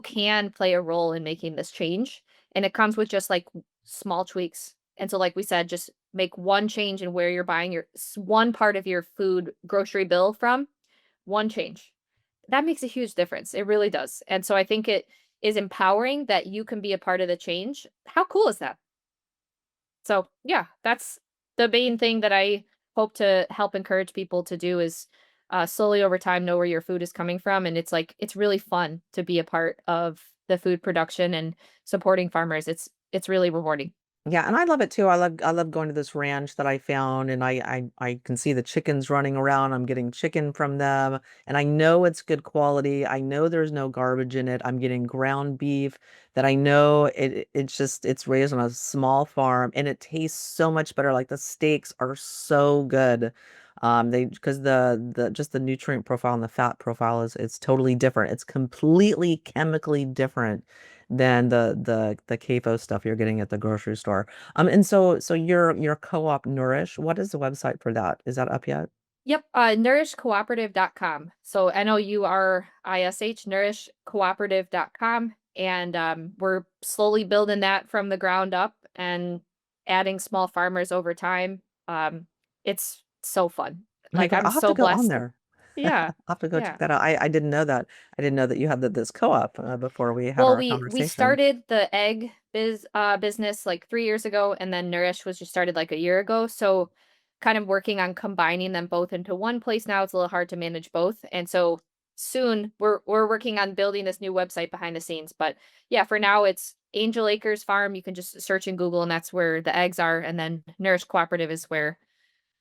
Speaker 1: can play a role in making this change, and it comes with just like small tweaks. And so like we said, just make one change in where you're buying one part of your food grocery bill from, one change. that makes a huge difference. It really does. And so I think it is empowering that you can be a part of the change. How cool is that? So, yeah, that's the main thing that I hope to help encourage people to do is slowly over time know where your food is coming from. And it's like, it's really fun to be a part of the food production and supporting farmers. It's really rewarding.
Speaker 2: Yeah, and I love it too. I love going to this ranch that I found, and I can see the chickens running around. I'm getting chicken from them, and I know it's good quality. I know there's no garbage in it. I'm getting ground beef that I know it's just it's raised on a small farm, and it tastes so much better. Like the steaks are so good. They because the just the nutrient profile and the fat profile is it's totally different. It's completely chemically different than the CAFO stuff you're getting at the grocery store. And so your co-op Nourish, what is the website for that? Is that up yet?
Speaker 1: Yep, nourishcooperative.com. So NOURISH, nourishcooperative.com. And we're slowly building that from the ground up and adding small farmers over time. It's so fun.
Speaker 2: Oh my
Speaker 1: Like,
Speaker 2: God,
Speaker 1: I'm
Speaker 2: I'll have to
Speaker 1: so
Speaker 2: go on
Speaker 1: blessed.
Speaker 2: there.
Speaker 1: Yeah.
Speaker 2: I'll have to go check
Speaker 1: Yeah.
Speaker 2: that out. I didn't know that. I didn't know that you had this co-op before we had
Speaker 1: Well,
Speaker 2: our
Speaker 1: we
Speaker 2: conversation.
Speaker 1: started the egg business like 3 years ago, and then Nourish was just started like a year ago, so kind of working on combining them both into one place now. It's a little hard to manage both, and so soon we're working on building this new website behind the scenes, but yeah, for now it's Angel Acres Farm. You can just search in Google, and that's where the eggs are, and then Nourish Cooperative is where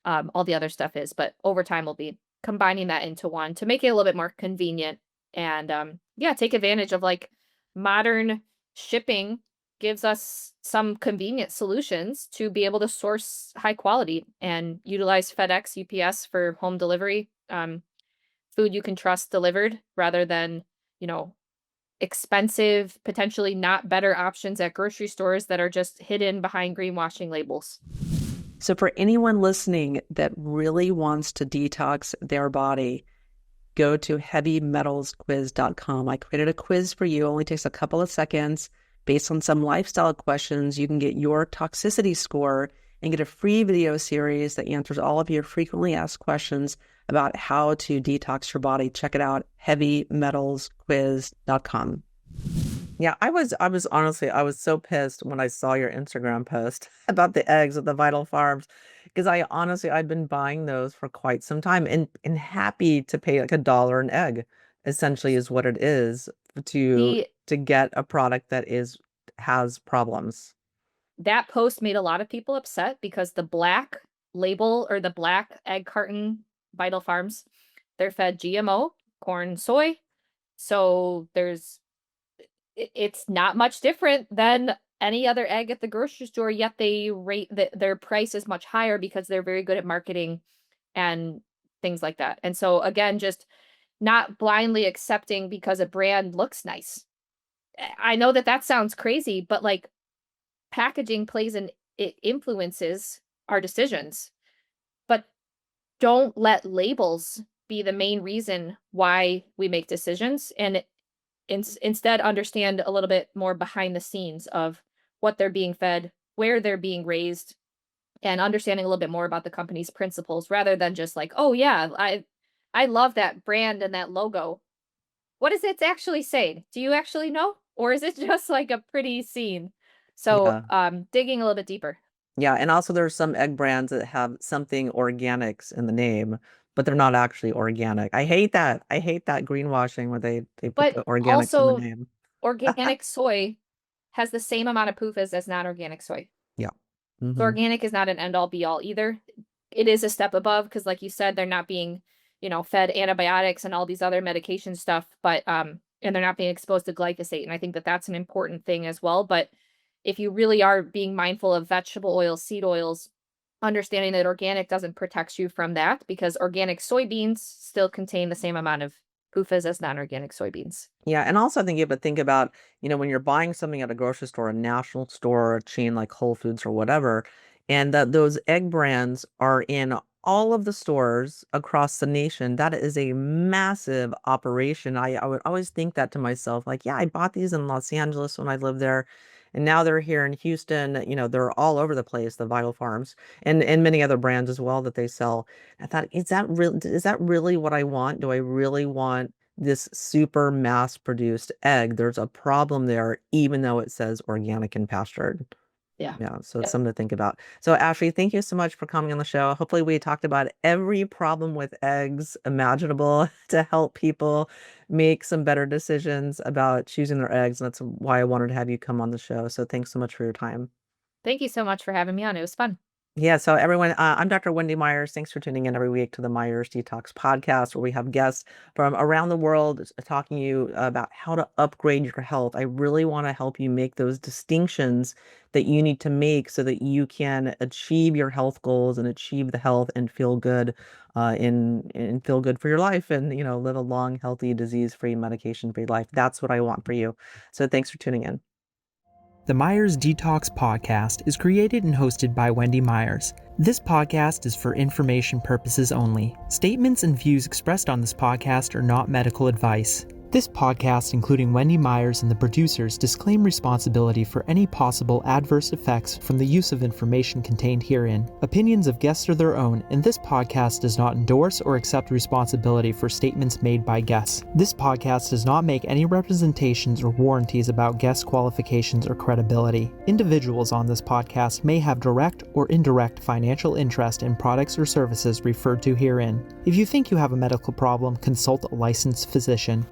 Speaker 1: all the other stuff is. But over time, we'll be combining that into one to make it a little bit more convenient and yeah, take advantage of like modern shipping gives us some convenient solutions to be able to source high quality and utilize FedEx, UPS for home delivery, food you can trust delivered rather than, you know, expensive, potentially not better options at grocery stores that are just hidden behind greenwashing labels.
Speaker 2: So for anyone listening that really wants to detox their body, go to heavymetalsquiz.com. I created a quiz for you. It only takes a couple of seconds. Based on some lifestyle questions, you can get your toxicity score and get a free video series that answers all of your frequently asked questions about how to detox your body. Check it out, heavymetalsquiz.com. Yeah, I was honestly, I was so pissed when I saw your Instagram post about the eggs at the Vital Farms because I honestly I'd been buying those for quite some time and happy to pay like $1 an egg, essentially is what it is to
Speaker 1: The
Speaker 2: to get a product that is has problems.
Speaker 1: That post made a lot of people upset because the black label or the black egg carton Vital Farms, they're fed GMO, corn, soy. So it's not much different than any other egg at the grocery store, yet they rate their price is much higher because they're very good at marketing and things like that. And so again, just not blindly accepting because a brand looks nice. I know that that sounds crazy, but like packaging plays an it influences our decisions, but don't let labels be the main reason why we make decisions and instead understand a little bit more behind the scenes of what they're being fed, where they're being raised, and understanding a little bit more about the company's principles rather than just like, "Oh yeah, I love that brand and that logo." What does it actually say? Do you actually know? Or is it just like a pretty scene? So,
Speaker 2: Yeah.
Speaker 1: digging a little bit deeper.
Speaker 2: Yeah, and also there's some egg brands that have something organics in the name, but they're not actually organic. I hate that. I hate that greenwashing where they put
Speaker 1: But
Speaker 2: the organics in the
Speaker 1: also,
Speaker 2: name.
Speaker 1: organic soy has the same amount of PUFAs as non-organic soy.
Speaker 2: Yeah.
Speaker 1: So
Speaker 2: Hmm.
Speaker 1: organic is not an end all be all either. It is a step above because like you said, they're not being, fed antibiotics and all these other medication stuff, but and they're not being exposed to glyphosate. And I think that that's an important thing as well. But if you really are being mindful of vegetable oils, seed oils, understanding that organic doesn't protect you from that because organic soybeans still contain the same amount of PUFAs as non-organic soybeans.
Speaker 2: Yeah, and also I think you have to think about, when you're buying something at a grocery store, a national store, a chain like Whole Foods or whatever, and that those egg brands are in all of the stores across the nation. That is a massive operation. I would always think that to myself, like, yeah, I bought these in Los Angeles when I lived there, and now they're here in Houston. They're all over the place, the Vital Farms, and many other brands as well that they sell. I thought, is that really what I want? Do I really want this super mass-produced egg. There's a problem there, even though it says organic and pastured.
Speaker 1: Yeah.
Speaker 2: Yeah, so it's
Speaker 1: Yep.
Speaker 2: something to think about. So Ashley, thank you so much for coming on the show. Hopefully we talked about every problem with eggs imaginable to help people make some better decisions about choosing their eggs. And that's why I wanted to have you come on the show. So thanks so much for your time.
Speaker 1: Thank you so much for having me on. It was fun.
Speaker 2: Yeah, so everyone, I'm Dr. Wendy Myers. Thanks for tuning in every week to the Myers Detox podcast, where we have guests from around the world talking to you about how to upgrade your health. I really want to help you make those distinctions that you need to make so that you can achieve your health goals and achieve the health and feel good and feel good for your life and, live a long, healthy, disease-free, medication-free life. That's what I want for you. So thanks for tuning in.
Speaker 3: The Myers Detox Podcast is created and hosted by Wendy Myers. This podcast is for information purposes only. Statements and views expressed on this podcast are not medical advice. This podcast, including Wendy Myers and the producers, disclaim responsibility for any possible adverse effects from the use of information contained herein. Opinions of guests are their own, and this podcast does not endorse or accept responsibility for statements made by guests. This podcast does not make any representations or warranties about guest qualifications or credibility. Individuals on this podcast may have direct or indirect financial interest in products or services referred to herein. If you think you have a medical problem, consult a licensed physician.